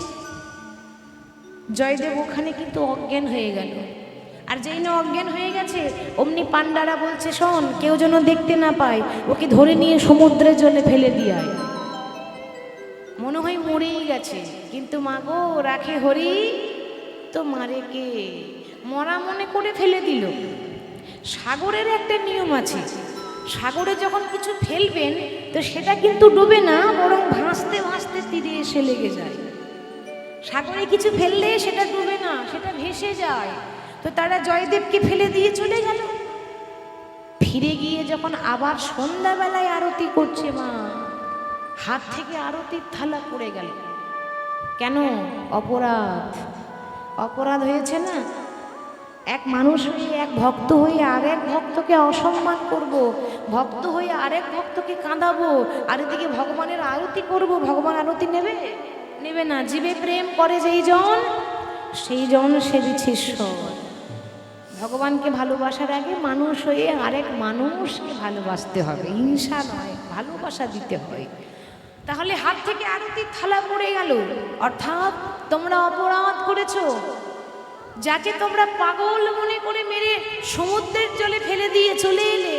জয়দেব ওখানে কিন্তু অজ্ঞান হয়ে গেল। আর যেই না অজ্ঞান হয়ে গেছে, অমনি পান্ডারা বলছে, শোন, কেউ যেন দেখতে না পায়, ওকে ধরে নিয়ে সমুদ্রের জলে ফেলে দিয়ে আয়। মনে হয় মরেই গেছে, কিন্তু মাগো রাখে হরি তো মারে কে, মরা মনে করে ফেলে দিল। সাগরের একটা নিয়ম আছে, সাগরে যখন কিছু ফেলবেন তো সেটা কিন্তু ডুবে না, বরং ভাসতে ভাসতে তীরে এসে লেগে যায়। সাগরে কিছু ফেললে সেটা ডুবে না, সেটা ভেসে যায়। তো তারা জয়দেবকে ফেলে দিয়ে চলে গেল। ফিরে গিয়ে যখন আবার সন্ধ্যাবেলায় আরতি করছে, মা হাত থেকে আরতির থালা পড়ে গেল। কেন? অপরাধ, অপরাধ হয়েছে না। এক মানুষ হয়ে, এক ভক্ত হয়ে আরেক ভক্তকে অসম্মান করব, ভক্ত হয়ে আরেক ভক্তকে কাঁদাবো, আর এদিকে ভগবানের আরতি করব। ভগবান আরতি নেবে? নেবে না। জীবে প্রেম করে যেই জন, সেই জন সেবিছে ঈশ্বর। ভগবানকে ভালোবাসার আগে মানুষ হয়ে আরেক মানুষকে ভালোবাসতে হবে, হিংসা নয়, ভালোবাসা দিতে হয়। তাহলে হাত থেকে আরতির থালা পড়ে গেল, অর্থাৎ তোমরা অপরাধ করেছো। যাকে তোমরা পাগল মনে করে মেরে সমুদ্রের জলে ফেলে দিয়ে চলে এলে,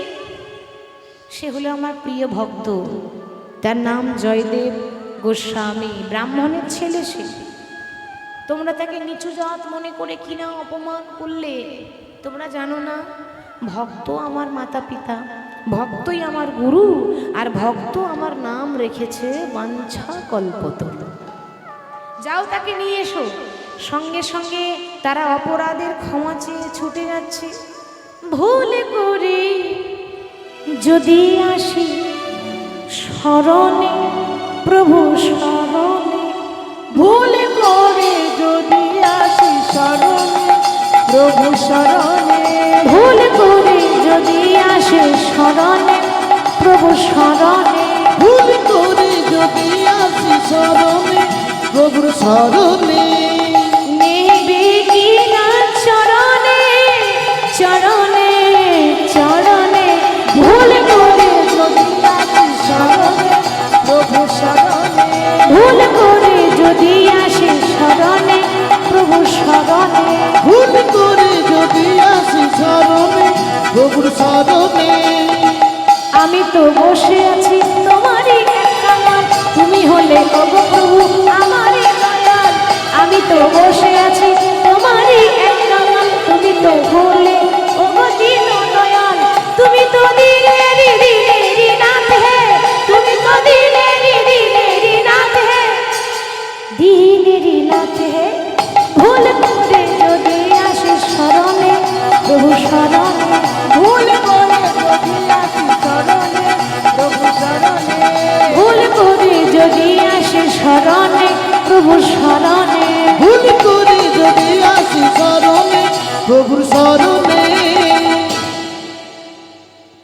সে হলো আমার প্রিয় ভক্ত, তার নাম জয়দেব গোস্বামী, ব্রাহ্মণের ছেলে সে। তোমরা তাকে নিচু জাত মনে করে কিনা অপমান করলে। তোমরা জানো না, ভক্ত আমার মাতা পিতা, ভক্তই আমার গুরু, আর ভক্ত আমার নাম রেখেছে বাঞ্ছা কল্পতরু। যাও তাকে নিয়ে এসো। সঙ্গে সঙ্গে তারা অপরাধের ক্ষমা চেয়ে ছুটে যাচ্ছে। ভুল করে যদি আসি শরণে প্রভু শরণে, ভুল করে যদি আসি শরণে প্রভু শরণে, ভুল করে যদি আসে শরণে প্রভু শরণে, ভুল করে যদি আসি শরণে প্রভুর শরণে, নেবে কি না চরণে চরণে চরণে, ভুল করে যদি আসি শরণে প্রভু শরণে, ভুল করে যদি আসে শরণে প্রভু শরণে, ভুল প্রভুর শরণে। আমি তো বসে আছি তোমারই এক কাঙাল, তুমি হলে ওগো প্রভু আমারই দয়াল। আমি তো বসে আছি তোমারই এক কাঙাল, তুমি তো হলে ওগো দীন দয়াল। তুমি তো দিলেরি দিলেরি নাথ হে, তুমি তো দিলেরি দিলেরি নাথ হে, দিলেরি নাথ হে। ভুল করে যদি আসিস শরণে প্রভু শরণে, ভুল করে যদি আসিস শরণে প্রভু শরণে, ভুল করে যদি আসিস শরণে প্রভু শরণে। ভুল করে যদি আসি শরণে প্রভুর শরণে।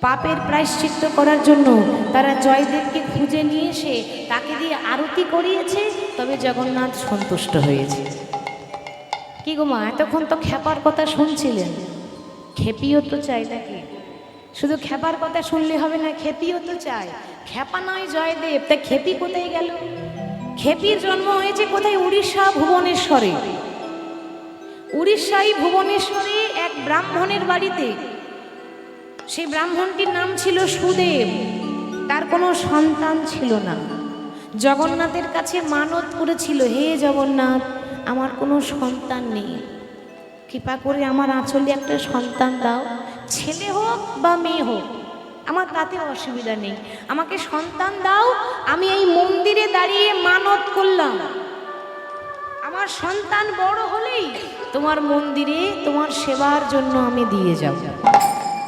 পাপের প্রায়শ্চিত্ত করার জন্য তারা জয়দেবকে খুঁজে নিয়ে এসে তাকে দিয়ে আরতি করিয়েছে, তবে জগন্নাথ সন্তুষ্ট হয়েছে। কি গো মা, এতক্ষণ তো খেপার কথা শুনছিলেন, খেপিও তো চাই নাকি? শুধু খেপার কথা শুনলে হবে না, খেপিও তো চাই। খেপা নয় জয়দেব, তা খেপি কোথায় গেল? খেপির জন্ম হয়েছে কোথায়? উড়িষ্যা ভুবনেশ্বরে। উড়িষ্যায় ভুবনেশ্বরে এক ব্রাহ্মণের বাড়িতে। সেই ব্রাহ্মণটির নাম ছিল সুদেব। তার কোনো সন্তান ছিল না। জগন্নাথের কাছে মানত করেছিল, হে জগন্নাথ, আমার কোনো সন্তান নেই, কৃপা করে আমার আঁচলে একটা সন্তান দাও, ছেলে হোক বা মেয়ে হোক, আমার তাতে অসুবিধা নেই, আমাকে সন্তান দাও। আমি এই মন্দিরে দাঁড়িয়ে মানত করলাম, আমার সন্তান বড় হলেই তোমার মন্দিরে তোমার সেবার জন্য আমি দিয়ে যাব,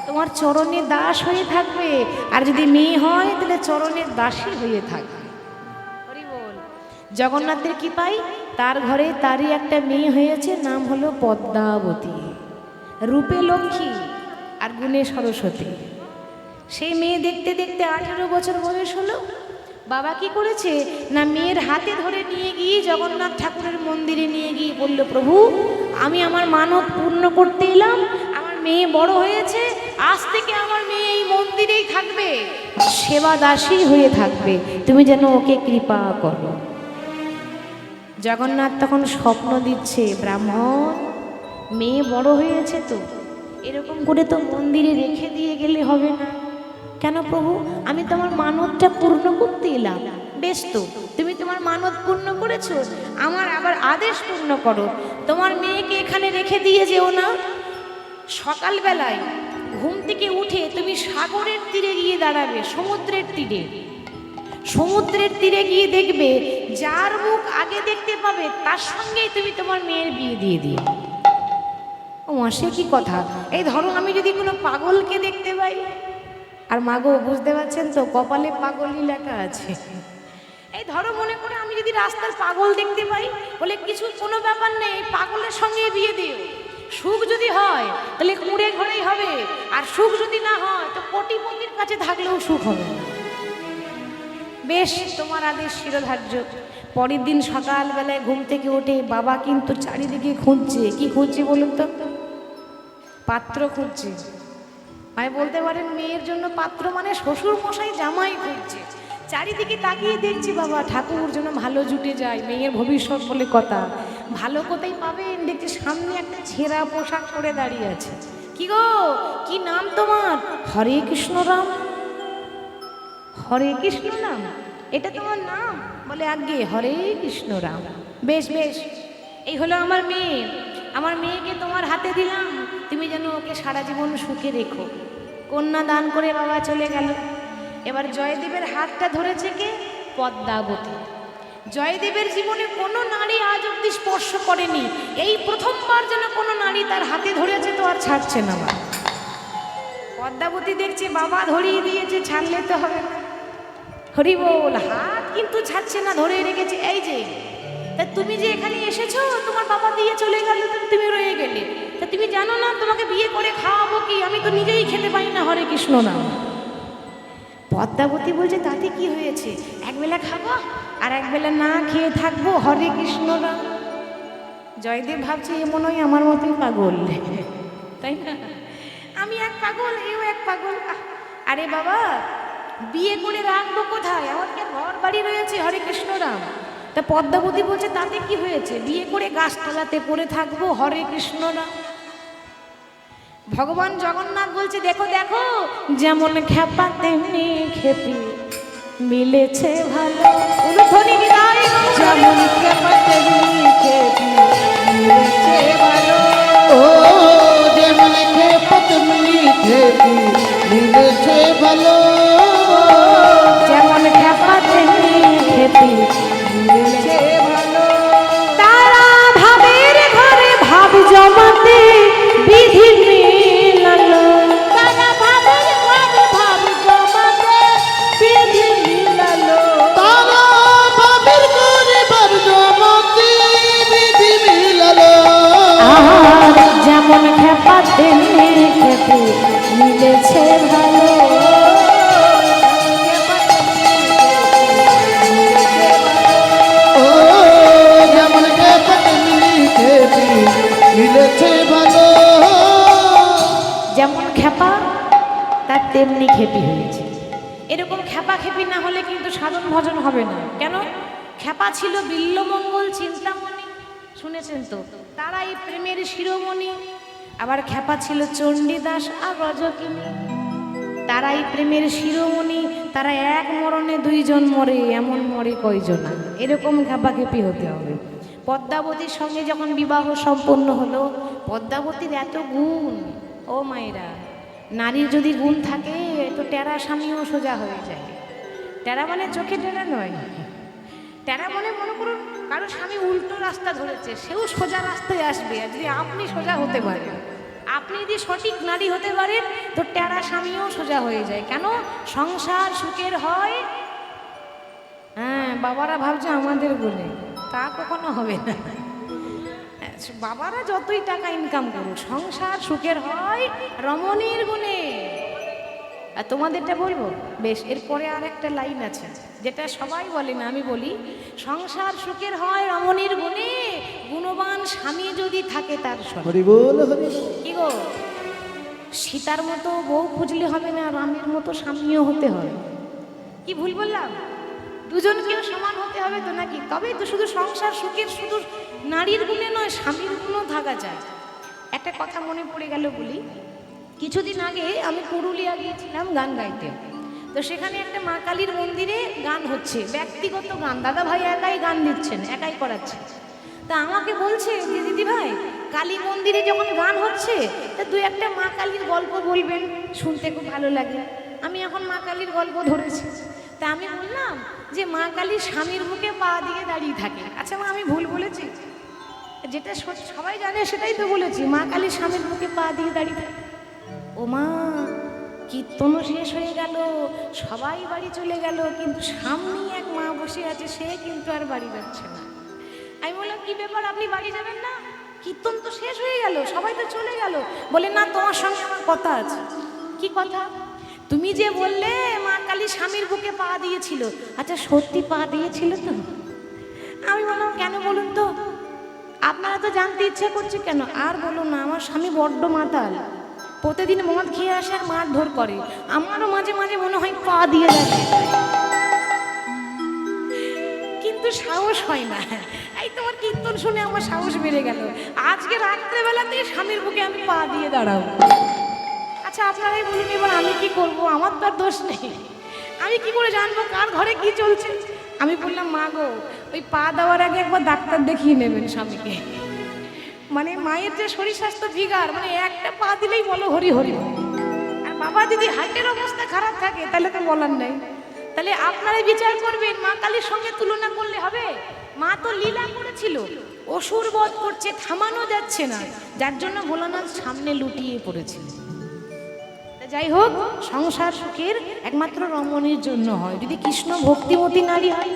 তোমার চরণে দাস হয়ে থাকবে। আর যদি মেয়ে হয় তাহলে চরণের দাসী হয়ে থাকবে। হরি বল। জগন্নাথের কৃপায় তার ঘরে তারই একটা মেয়ে হয়েছে, নাম হলো পদ্মাবতী। রূপে লক্ষ্মী আর গুণে সরস্বতী। সেই মেয়ে দেখতে দেখতে 18 বছর বয়স হলো। বাবা কি করেছে না, মেয়ের হাতে ধরে নিয়ে গিয়ে জগন্নাথ ঠাকুরের মন্দিরে নিয়ে গিয়ে বলল, প্রভু আমি আমার মানত পূর্ণ করতে এলাম, আমার মেয়ে বড় হয়েছে, আজ থেকে আমার মেয়ে এই মন্দিরেই থাকবে, সেবা দাসী হয়ে থাকবে, তুমি যেন ওকে কৃপা করো। জগন্নাথ তখন স্বপ্ন দিচ্ছে, ব্রাহ্মণ মেয়ে বড় হয়েছে তো, এরকম করে তো মন্দিরে রেখে দিয়ে গেলে হবে না। কেন প্রভু, আমি তোমার মানতটা পূর্ণ করতে এলাম। বেশ তো, তুমি তোমার মানত পূর্ণ করেছো, আমার আবার আদেশ পূর্ণ করো, তোমার মেয়েকে এখানে রেখে দিয়ে যেও না। সকালবেলায় ঘুম থেকে উঠে তুমি সাগরের তীরে গিয়ে দাঁড়াবে, সমুদ্রের তীরে। সমুদ্রের তীরে গিয়ে দেখবে যার মুখ আগে দেখতে পাবে তার সঙ্গেই তুমি তোমার মেয়ের বিয়ে দিয়ে দিও। ও সে কি কথা! এই ধরো আমি যদি কোনো পাগলকে দেখতে পাই, আর মাগো বুঝতে পারছেন তো, কপালে পাগলই লেখা আছে। এই ধরো মনে করে আমি যদি রাস্তার পাগল দেখতে পাই, বলে কিছু কোনো ব্যাপার নেই, পাগলের সঙ্গে বিয়ে দিও। সুখ যদি হয় তাহলে কুঁড়ে ঘরেই হবে, আর সুখ যদি না হয় তো কোটিপতির কাছে থাকলেও সুখ হবে না। বেশ, তোমার আদেশ শিরোধার্য। পরের দিন সকালবেলায় ঘুম থেকে উঠে বাবা কিন্তু চারিদিকে খুঁজছে। কি খুঁজছে বলুন তো? পাত্র খুঁজছে। ভাই বলতে পারেন মেয়ের জন্য পাত্র মানে শ্বশুর মশাই জামাই খুঁজছে। চারিদিকে তাকিয়ে দেখছি বাবা ঠাকুর যেন ভালো জুটে যায়, মেয়ের ভবিষ্যৎ বলে কথা। ভালো কোথায় পাবেন, দেখছি সামনে একটা ছেঁড়া পোশাক পরে দাঁড়িয়ে আছে। কি গো, কি নাম তোমার? হরে কৃষ্ণ রাম। হরে কৃষ্ণ নাম, এটা তোমার নাম? বলে আজ্ঞে হরে কৃষ্ণ রাম। বেশ বেশ, এই হলো আমার মেয়ে, আমার মেয়েকে তোমার হাতে দিলাম, তুমি যেন ওকে সারা জীবন সুখে রেখো। কন্যা দান করে বাবা চলে গেল। এবার জয়দেবের হাতটা ধরেছে কে? পদ্মাবতী। জয়দেবের জীবনে কোনো নারী আজ অব্দি স্পর্শ করেনি, এই প্রথমবার যেন কোনো নারী তার হাতে ধরেছে, তো আর ছাড়ছে না। পদ্মাবতী দেখছে বাবা ধরিয়ে দিয়েছে, ছাড়লে তো হবে না। হরি বল। হাত কিন্তু ছাড়ছে না, ধরে রেখেছে। এই যে তা তুমি যে এখানে এসেছো, তোমার বাবা দিয়ে চলে গেল, তুমি রয়ে গেলে, তা তুমি জানো না তোমাকে বিয়ে করে খাওয়াবো কি? আমি তো নিজেই খেতে পারি না হরে কৃষ্ণ নাম। পদ্মাবতী বলছে তাতে কি হয়েছে, একবেলা খাবো আর একবেলা না খেয়ে থাকবো, হরে কৃষ্ণ নাম। জয়দেব ভাবছে এ মনে হয় আমার মতোই পাগল, তাই না? আমি এক পাগল, এও এক পাগল। আরে বাবা, বিয়ে করে রাখবো কোথায়? আমার কি ঘর বাড়ি রয়েছে? হরে কৃষ্ণ রাম। তা পদ্মাবতী বলছে তাতে কি হয়েছে, বিয়ে করে গাছতলাতে পড়ে থাকবো, হরে কৃষ্ণ রাম। ভগবান জগন্নাথ বলছে দেখো দেখো, যেমন খেপা তেমনি খেপি মিলেছে ভালো। উলুধ্বনি বিদায় গো। যেমন খেপা তেমনি খেপি মিলেছে ভালো। ও যেমন খেপা তেমনি খেপি মিলেছে ভালো। যেমন খেপা তেমনি খেপি মিলেছে ভালো। তারা ভাবের ঘরে ভাব জমাতে বিধি মিলালো। তারা ভাবের ঘরে ভাব জমাতে বিধি মিলালো। তারা ভাবের করে ভাব জমাতে বিধি মিলালো। আর যেমন খেপা তেমনি খেপি মিলেছে ভালো। ও যেমন খেপা তেমনি খেপি মিলেছে ভালো। যেমন খেপা তার তেমনি খেপি হয়েছে। এরকম খেপা খেপি না হলে কিন্তু সাধন ভজন হবে না। কেন? খেপা ছিল বিল্লমঙ্গল চিন্তামণি, শুনেছেন তো, তারা এই প্রেমের শিরোমণি। আবার খেপা ছিল চণ্ডীদাস আর রজকিনী, তারা এই প্রেমের শিরোমণি। তারা এক মরণে দুইজন মরে, এমন মরে কয়জন। এরকম খেপা খেপি হতে হবে। পদ্মাবতীর সঙ্গে যখন বিবাহ সম্পন্ন হলো, পদ্মাবতীর এত গুণ, ও মায়েরা, নারীর যদি গুণ থাকে তো টেরা স্বামীও সোজা হয়ে যায়। টেরা মানে চোখে টেরা নয়, টেরা মানে মনে করুন কারো স্বামী উল্টো রাস্তা ধরেছে, সেও সোজা রাস্তায় আসবে। আর যদি আপনি সোজা হতে পারেন, আপনি যদি সঠিক নারী হতে পারেন, তো টেরা স্বামীও সোজা হয়ে যায়। কেন? সংসার সুখের হয়। হ্যাঁ, বাবারা ভাবছে আমাদের বলে, তা কখনো হবে না। বাবারা যতই টাকা ইনকাম করুক, সংসার সুখের হয় রমণীর গুণে। আর তোমাদেরটা বলবো বেশ, এরপরে আর একটা লাইন আছে যেটা সবাই বলে না, আমি বলি। সংসার সুখের হয় রমণীর গুণে, গুণবান স্বামী যদি থাকে তার সঙ্গে। হরি বল হরি বল। কি গো, সীতার মতো বউ খুঁজলে হবে না, রামের মতো স্বামীও হতে হবে। কি ভুল বললাম? দুজনকেও সমান হতে হবে তো নাকি? তবেই তো শুধু সংসার সুখের শুধু নারীর গুণে নয়, স্বামীর গুণও থাকা যায়। একটা কথা মনে পড়ে গেল বলি। কিছুদিন আগে আমি পুরুলিয়া গিয়েছিলাম গান গাইতে। তো সেখানে একটা মা কালীর মন্দিরে গান হচ্ছে, ব্যক্তিগত গান। দাদা ভাই একাই গান দিচ্ছেন, একাই করাচ্ছে। তা আমাকে বলছে যে দিদি ভাই, কালী মন্দিরে যখন গান হচ্ছে তা দুই একটা মা কালীর গল্প বলবেন, শুনতে খুব ভালো লাগে। আমি এখন মা কালীর গল্প ধরেছি। তা আমি বললাম যে মা কালী স্বামীর বুকে পা দিয়ে দাঁড়িয়ে থাকে। আচ্ছা মা, আমি ভুল বলেছি? যেটা সবাই জানে সেটাই তো বলেছি, মা কালী স্বামীর বুকে পা দিয়ে দাঁড়িয়ে থাকে। ও মা, কীর্তনও শেষ হয়ে গেল, সবাই বাড়ি চলে গেল, কিন্তু সামনেই এক মা বসে আছে, সে কিন্তু আর বাড়ি যাচ্ছে না। আমি বললাম কি ব্যাপার, আপনি বাড়ি যাবেন না? কীর্তন তো শেষ হয়ে গেল, সবাই তো চলে গেল। বলে না, তোমার সঙ্গে আমার কথা আছে। কি কথা? তুমি যে বললে মা কালী স্বামীর বুকে পা দিয়েছিল, আচ্ছা সত্যি পা দিয়েছিল তো? আমি বললাম কেন বলুন তো? আপনারা তো জানতে ইচ্ছে করছে কেন? আর বলুন না, আমার স্বামী বড্ড মাতাল, প্রতিদিন মদ খেয়ে আসে আর মারধর করে। আমারও মাঝে মাঝে মনে হয় পা দিয়ে যাচ্ছে, কিন্তু সাহস হয় না। এই তোমার কীর্তন শুনে আমার সাহস বেড়ে গেল। আজকে রাত্রেবেলাতেই স্বামীর বুকে আমি পা দিয়ে দাঁড়াবো। আচ্ছা আপনারাই বলুন এবার আমি কি করব? আমার তো আর দোষ নেই, আমি কি করে জানবো কার ঘরে কি চলছে? আমি বললাম মা গো, ওই পা দেওয়ার আগে একবার ডাক্তার দেখিয়ে নেবেন স্বামীকে। মানে মায়ের যে শরীর স্বাস্থ্য ভিগার, মানে একটা পা দিলেই বলো হরি হরি। আর বাবা যদি হার্টের অবস্থা খারাপ থাকে তাহলে তো বলার নেই। তাহলে আপনারাই বিচার করবেন, মা কালীর সঙ্গে তুলনা করলে হবে? মা তো লীলা করেছিল, অসুর বধ করছে, থামানো যাচ্ছে না, যার জন্য ভোলানাথ সামনে লুটিয়ে পড়েছিল। যাই হোক, সংসার সুখের একমাত্র রমণীর জন্য হয়, যদি কৃষ্ণ ভক্তিমতী নারী হয়।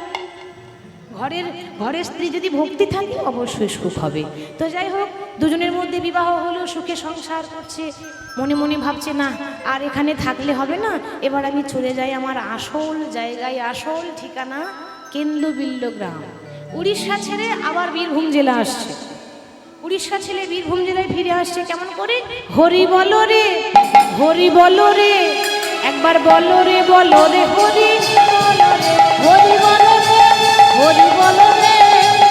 ঘরের স্ত্রী যদি ভক্তি থাকে অবশ্যই সুখ হবে। তো যাই হোক, দুজনের মধ্যে বিবাহ হলো, সুখে সংসার করছে। মনে মনে ভাবছে না আর এখানে থাকলে হবে না, এবার আমি চলে যাই আমার আসল জায়গায়, আসল ঠিকানা কেন্দ্রবিল্ল গ্রাম। উড়িষ্যা ছেড়ে আবার বীরভূম জেলা আসছে। উড়িষ্যা ছেলে বীরভূম জেলায় ফিরে আসছে কেমন করে? হরি বলো রে, হরি বলো রে, একবার বলো রে, বলো রে, হরি বলো রে, হরি বলো রে, হরি বলো রে,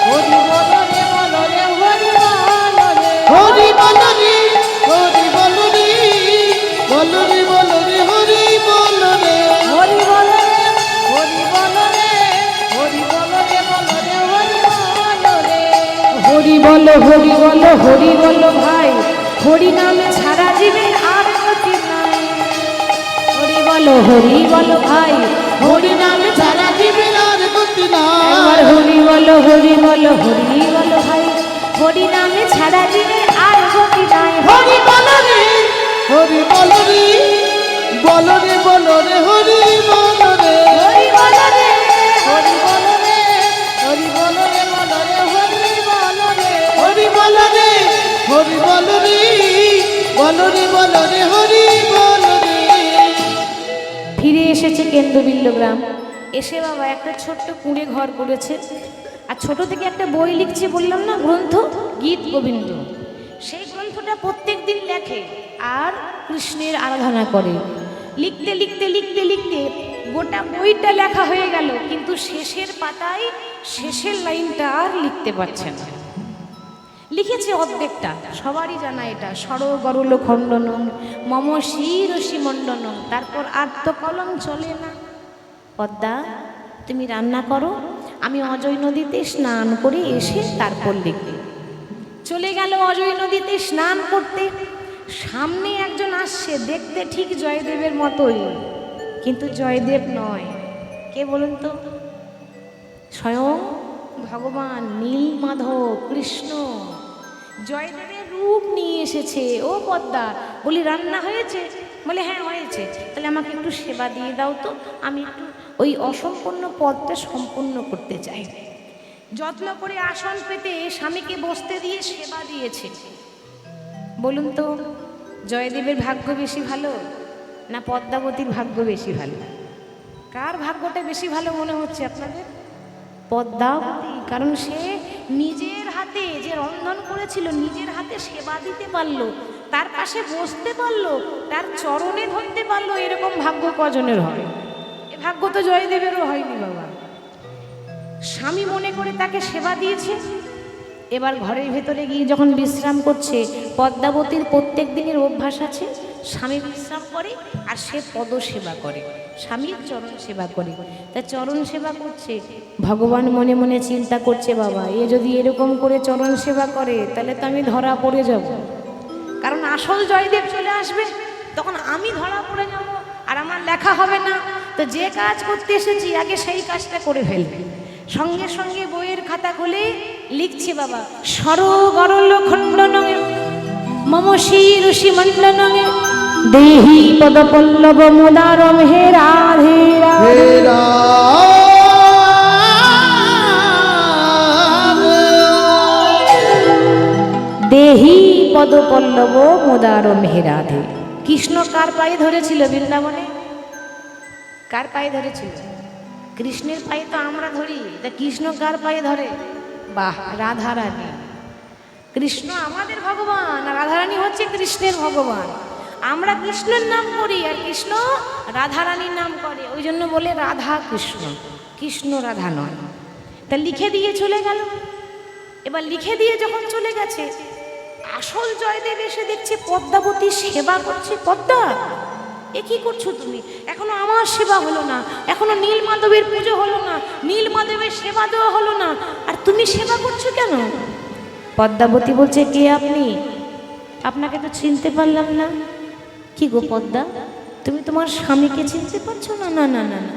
হরি বলো রে, বলো রে, হরি বলো রে, হরি বল রে, হরি বল রে, বলো হরি বলো হরি বলো ভাই, হরি নামে ছাড়া জীবের আর গতি নাই। হরি বলো ভাই, হরি নামে ছাড়া জীবের আর গতি নাই। একবার হরি বলো হরি বলো ভাই, হরি নামে ছাড়া জীবের আর গতি নাই। হরি বলো রে, হরি বলো রে, বলো রে বলো রে, হরি বলো রে, হরি বলো রে, হরি বলো রে, হরি বলো রে, বলো রে, হরি বলো রে, হরি বলো রে, হরি বলো রে, বলো রে বলো রে, হরি বলো রে। ফিরে এসেছে কেন্দ্রবিল্ল গ্রাম। এসে বাবা একটা ছোট্ট কুঁড়ে ঘর করেছে, আর ছোট থেকে একটা বই লিখছে, বললাম না গ্রন্থ, গীত গোবিন্দ। সেই গ্রন্থটা প্রত্যেক দিন লেখে আর কৃষ্ণের আরাধনা করে। লিখতে লিখতে লিখতে লিখতে গোটা বইটা লেখা হয়ে গেল, কিন্তু শেষের পাতায় শেষের লাইনটা আর লিখতে পারছে না। লিখেছে অর্ধেকটা, সবারই জানা এটা, সরগরল খণ্ডনম মম শিরসি মণ্ডনম। তারপর আর তো কলম চলে না। পদ্মা, তুমি রান্না করো, আমি অজয় নদীতে স্নান করে এসে তারপর লিখবে। চলে গেল অজয় নদীতে স্নান করতে। সামনে একজন আসছে, দেখতে ঠিক জয়দেবের মতোই, কিন্তু জয়দেব নয়। কে বলুন তো? স্বয়ং ভগবান নীলমাধব কৃষ্ণ জয়দেবের রূপ নিয়ে এসেছে। ও পদ্মা, বলি রান্না হয়েছে? বলে হ্যাঁ হয়েছে। তাহলে আমাকে একটু সেবা দিয়ে দাও তো, আমি একটু ওই অসম্পূর্ণ পদটা সম্পূর্ণ করতে চাই। যত্ন করে আসন পেতে স্বামীকে বসতে দিয়ে সেবা দিয়েছে। বলুন তো, জয়দেবের ভাগ্য বেশি ভালো না পদ্মাবতীর ভাগ্য বেশি ভালো? কার ভাগ্যটা বেশি ভালো মনে হচ্ছে আপনাদের? পদ্মাবতী। কারণ সে নিজের হাতে যে রন্ধন করেছিল, নিজের হাতে সেবা দিতে পারলো, তার পাশে বসতে পারলো, তার চরণে ধরতে পারলো। এরকম ভাগ্য কজনের হয়? এ ভাগ্য তো জয়দেবেরও হয়নি বাবা। স্বামী মনে করে তাকে সেবা দিয়েছে। এবার ঘরের ভেতরে গিয়ে যখন বিশ্রাম করছে, পদ্মাবতীর প্রত্যেক দিনের অভ্যাস আছে, স্বামী বিশ্রাম করে আর সে পদ সেবা করে, স্বামীর চরণ সেবা করে। তা চরণ সেবা করছে, ভগবান মনে মনে চিন্তা করছে, বাবা এ যদি এরকম করে চরণ সেবা করে তাহলে তো আমি ধরা পড়ে যাব। কারণ আসল জয়দেব চলে আসবে, তখন আমি ধরা পড়ে যাব আর আমার লেখা হবে না। তো যে কাজ করতে এসেছি আগে সেই কাজটা করে ফেলবে। সঙ্গে সঙ্গে বইয়ের খাতা খুলে লিখছে, বাবা সরগরল খণ্ডনং মম শিরসি মণ্ডনং দেহি পদপল্লব মুদারম হে রাধে রাধে। হে রাধে। দেহি পদপল্লব মুদারম হে রাধে। কৃষ্ণ কার পায়ে ধরেছিল বৃন্দাবনে? কার পায়ে ধরেছিল? কৃষ্ণের পায়ে তো আমরা ধরি, তা কৃষ্ণ কার পায়ে ধরে? বাহ, রাধারানী। কৃষ্ণ আমাদের ভগবান আর রাধারানী হচ্ছে কৃষ্ণের ভগবান। আমরা কৃষ্ণের নাম করি আর কৃষ্ণ রাধারানীর নাম করে, ওই জন্য বলে রাধা কৃষ্ণ, কৃষ্ণ রাধা নয়। তা লিখে দিয়ে চলে গেল। এবার লিখে দিয়ে যখন চলে গেছে, আসল জয়দেব এসে দেখছে পদ্মাবতী সেবা করছে। পদ্মা, এ কি করছো তুমি? এখনো আমার সেবা হলো না, এখনো নীলমাধবের পুজো হলো না, নীলমাধবের সেবা দেওয়া হলো না, আর তুমি সেবা করছো কেন? পদ্মাবতী বলছে, কে আপনি? আপনাকে তো চিনতে পারলাম না। কি গো পদ্মা, তুমি তোমার স্বামীকে চিনতে পারছো না? না না না না,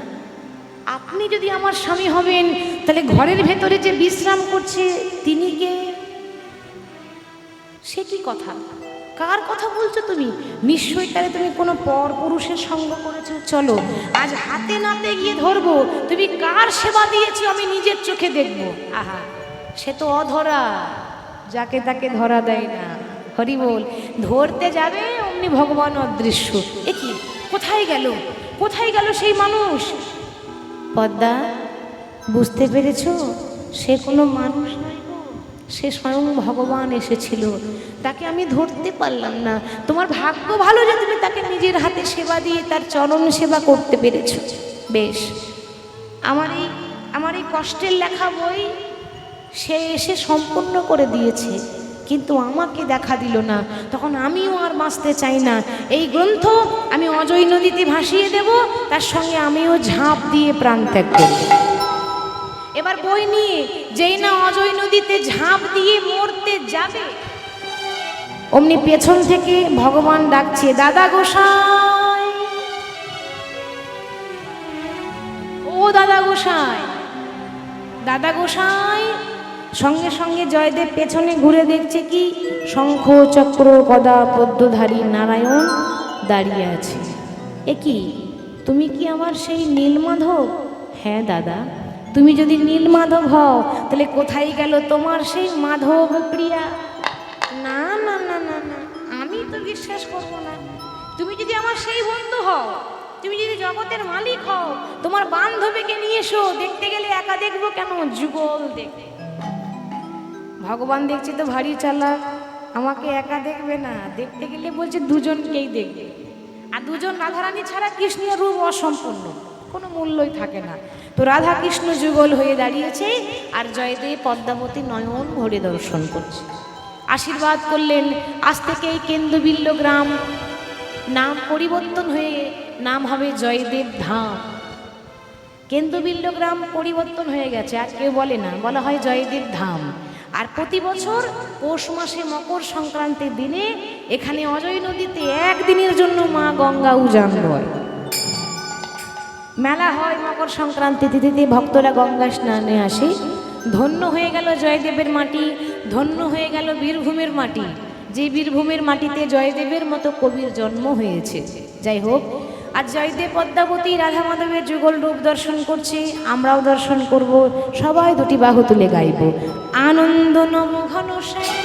আপনি যদি আমার স্বামী হবেন তাহলে ঘরের ভেতরে যে বিশ্রাম করছে তিনি কে? সে কি কথা? কার কথা বলছো তুমি? নিশ্চয়ই তাহলে তুমি কোনো পর পুরুষের সঙ্গ করেছো। চলো আজ হাতে নাতে গিয়ে ধরবো, তুমি কার সেবা দিয়েছো আমি নিজের চোখে দেখবো। আহা, সে তো অধরা, যাকে তাকে ধরা দেয় না। হরি বল। ধরতে যাবে অমনি ভগবান অদৃশ্য। এ কি, কোথায় গেল, কোথায় গেল সেই মানুষ? পদ্মা, বুঝতে পেরেছো? সে কোনো মানুষ নয় গো, সে স্বয়ং ভগবান এসেছিল, তাকে আমি ধরতে পারলাম না। তোমার ভাগ্য ভালো যে তুমি তাকে নিজের হাতে সেবা দিয়ে তার চরণ সেবা করতে পেরেছো। বেশ, আমার এই কষ্টের লেখা বই সে এসে সম্পূর্ণ করে দিয়েছে, কিন্তু আমাকে দেখা দিল না। তখন আমিও আর বাঁচতে চাই না। এই গ্রন্থ আমি অজয় নদীতে ভাসিয়ে দেব, তার সঙ্গে আমিও ঝাঁপ দিয়ে প্রাণ ত্যাগ করব। এবার বই নিয়ে যেই না অজয় নদীতে ঝাঁপ দিয়ে মরতে যাবে, অমনি পেছন থেকে ভগবান ডাকছে, দাদা গোসাই, ও দাদা গোসাই, দাদা গোসাই। সঙ্গে সঙ্গে জয়দেব পেছনে ঘুরে দেখছে কি, শঙ্খ চক্র গদা পদ্মধারী নারায়ণ দাঁড়িয়ে আছে। এ কি, তুমি কি আমার সেই নীলমাধব? হ্যাঁ দাদা, তুমি যদি নীলমাধব হও তাহলে কোথায় গেল তোমার সেই মাধব প্রিয়া? না না না না না, আমি তো বিশ্বাস করব না। তুমি যদি আমার সেই বন্ধু হও, তুমি যদি জগতের মালিক হও, তোমার বান্ধবীকে নিয়ে এসো। দেখতে গেলে একা দেখবো কেন, যুগল দেখবে। ভগবান দেখছে তো ভারী চালাক, আমাকে একা দেখবে না, দেখতে গেলে বলছে দুজনকেই দেখবে। আর দুজন রাধারানী ছাড়া কৃষ্ণের রূপ অসম্পূর্ণ, কোনো মূল্যই থাকে না। তো রাধা কৃষ্ণ যুগল হয়ে দাঁড়িয়েছে, আর জয়দেব পদ্মাবতী নয়ন ভরে দর্শন করছে। আশীর্বাদ করলেন, আজ থেকে এই কেন্দ্রবিল্ল গ্রাম নাম পরিবর্তন হয়ে নাম হবে জয়দেব ধাম। কেন্দ্রবিল্ল গ্রাম পরিবর্তন হয়ে গেছে, আর কেউ বলে না, বলা হয় জয়দেব ধাম। আর প্রতি বছর পৌষ মাসে মকর সংক্রান্তির দিনে এখানে অজয় নদীতে একদিনের জন্য মা গঙ্গা উজান হয়, মেলা হয়। মকর সংক্রান্তি তিথিতে ভক্তরা গঙ্গা স্নানে আসে। ধন্য হয়ে গেল জয়দেবের মাটি, ধন্য হয়ে গেল বীরভূমের মাটি, যে বীরভূমের মাটিতে জয়দেবের মতো কবির জন্ম হয়েছে। যাই হোক, আর জয়দেব পদ্মাবতী রাধা মাধবের যুগল রূপ দর্শন করছে, আমরাও দর্শন করব। সবাই দুটি বাহু তুলে গাইব, আনন্দ নম ঘন শ্যাম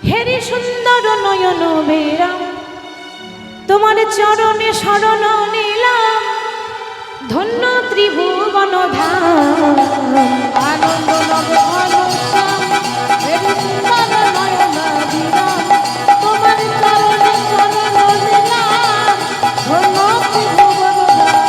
হেরি সুন্দর নয়ন বেরাম, তোমার চরণে শরণ নিলাম, ধন্য ত্রিভুবন ধাম। আনন্দ নব ঘনশ্যাম হেরি সুন্দর নয়ন বিরাম, তোমার চরণে শরণ নিলাম, ধন্য ত্রিভুবন ধাম।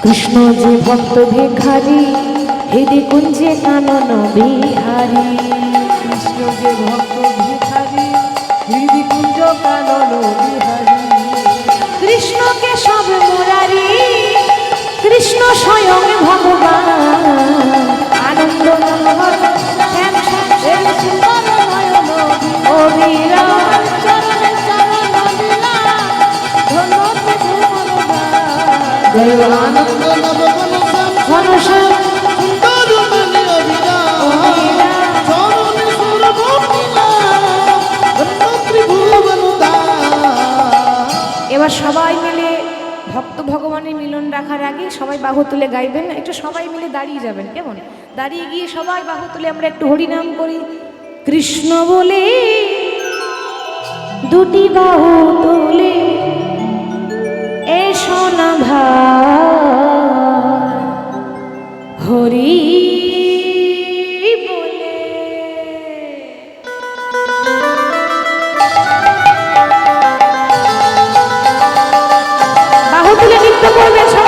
কৃষ্ণ যে ভক্ত ভিখারি, হৃদি কুঞ্জে কানন বিহারী। কৃষ্ণ যে ভক্ত ভিখারি, হৃদি কুঞ্জ কানন বিহারী। কৃষ্ণকে সব মুরারি, কৃষ্ণ স্বয়ং ভগবান। আনন্দ মনোহর শ্যাম শ্যাম হেরি সুন্দর নয়ন অবিরাম, চরণে শরণ নিলাম, ধন্য ত্রিভুবন ধাম। জয় আনন্দ নব ঘনশ্যাম ঘনশ্যাম সুন্দর মনে অবিরাম, চরণে শরণ নিলাম, ধন্য ত্রিভুবন ধাম। এবার সবাই মিলে ভক্ত ভগবানের মিলন রাখার আগে সবাই বাহু তুলে গাইবেন। একটু সবাই মিলে দাঁড়িয়ে যাবেন, কেমন? দাঁড়িয়ে গিয়ে সবাই বাহু তুলে আমরা একটু হরিনাম করি। কৃষ্ণ বলে দুটি বাহু তুলে এসো না ভাই, হরি বলে। বাহু তুলে নৃত্য করবেন সবাই।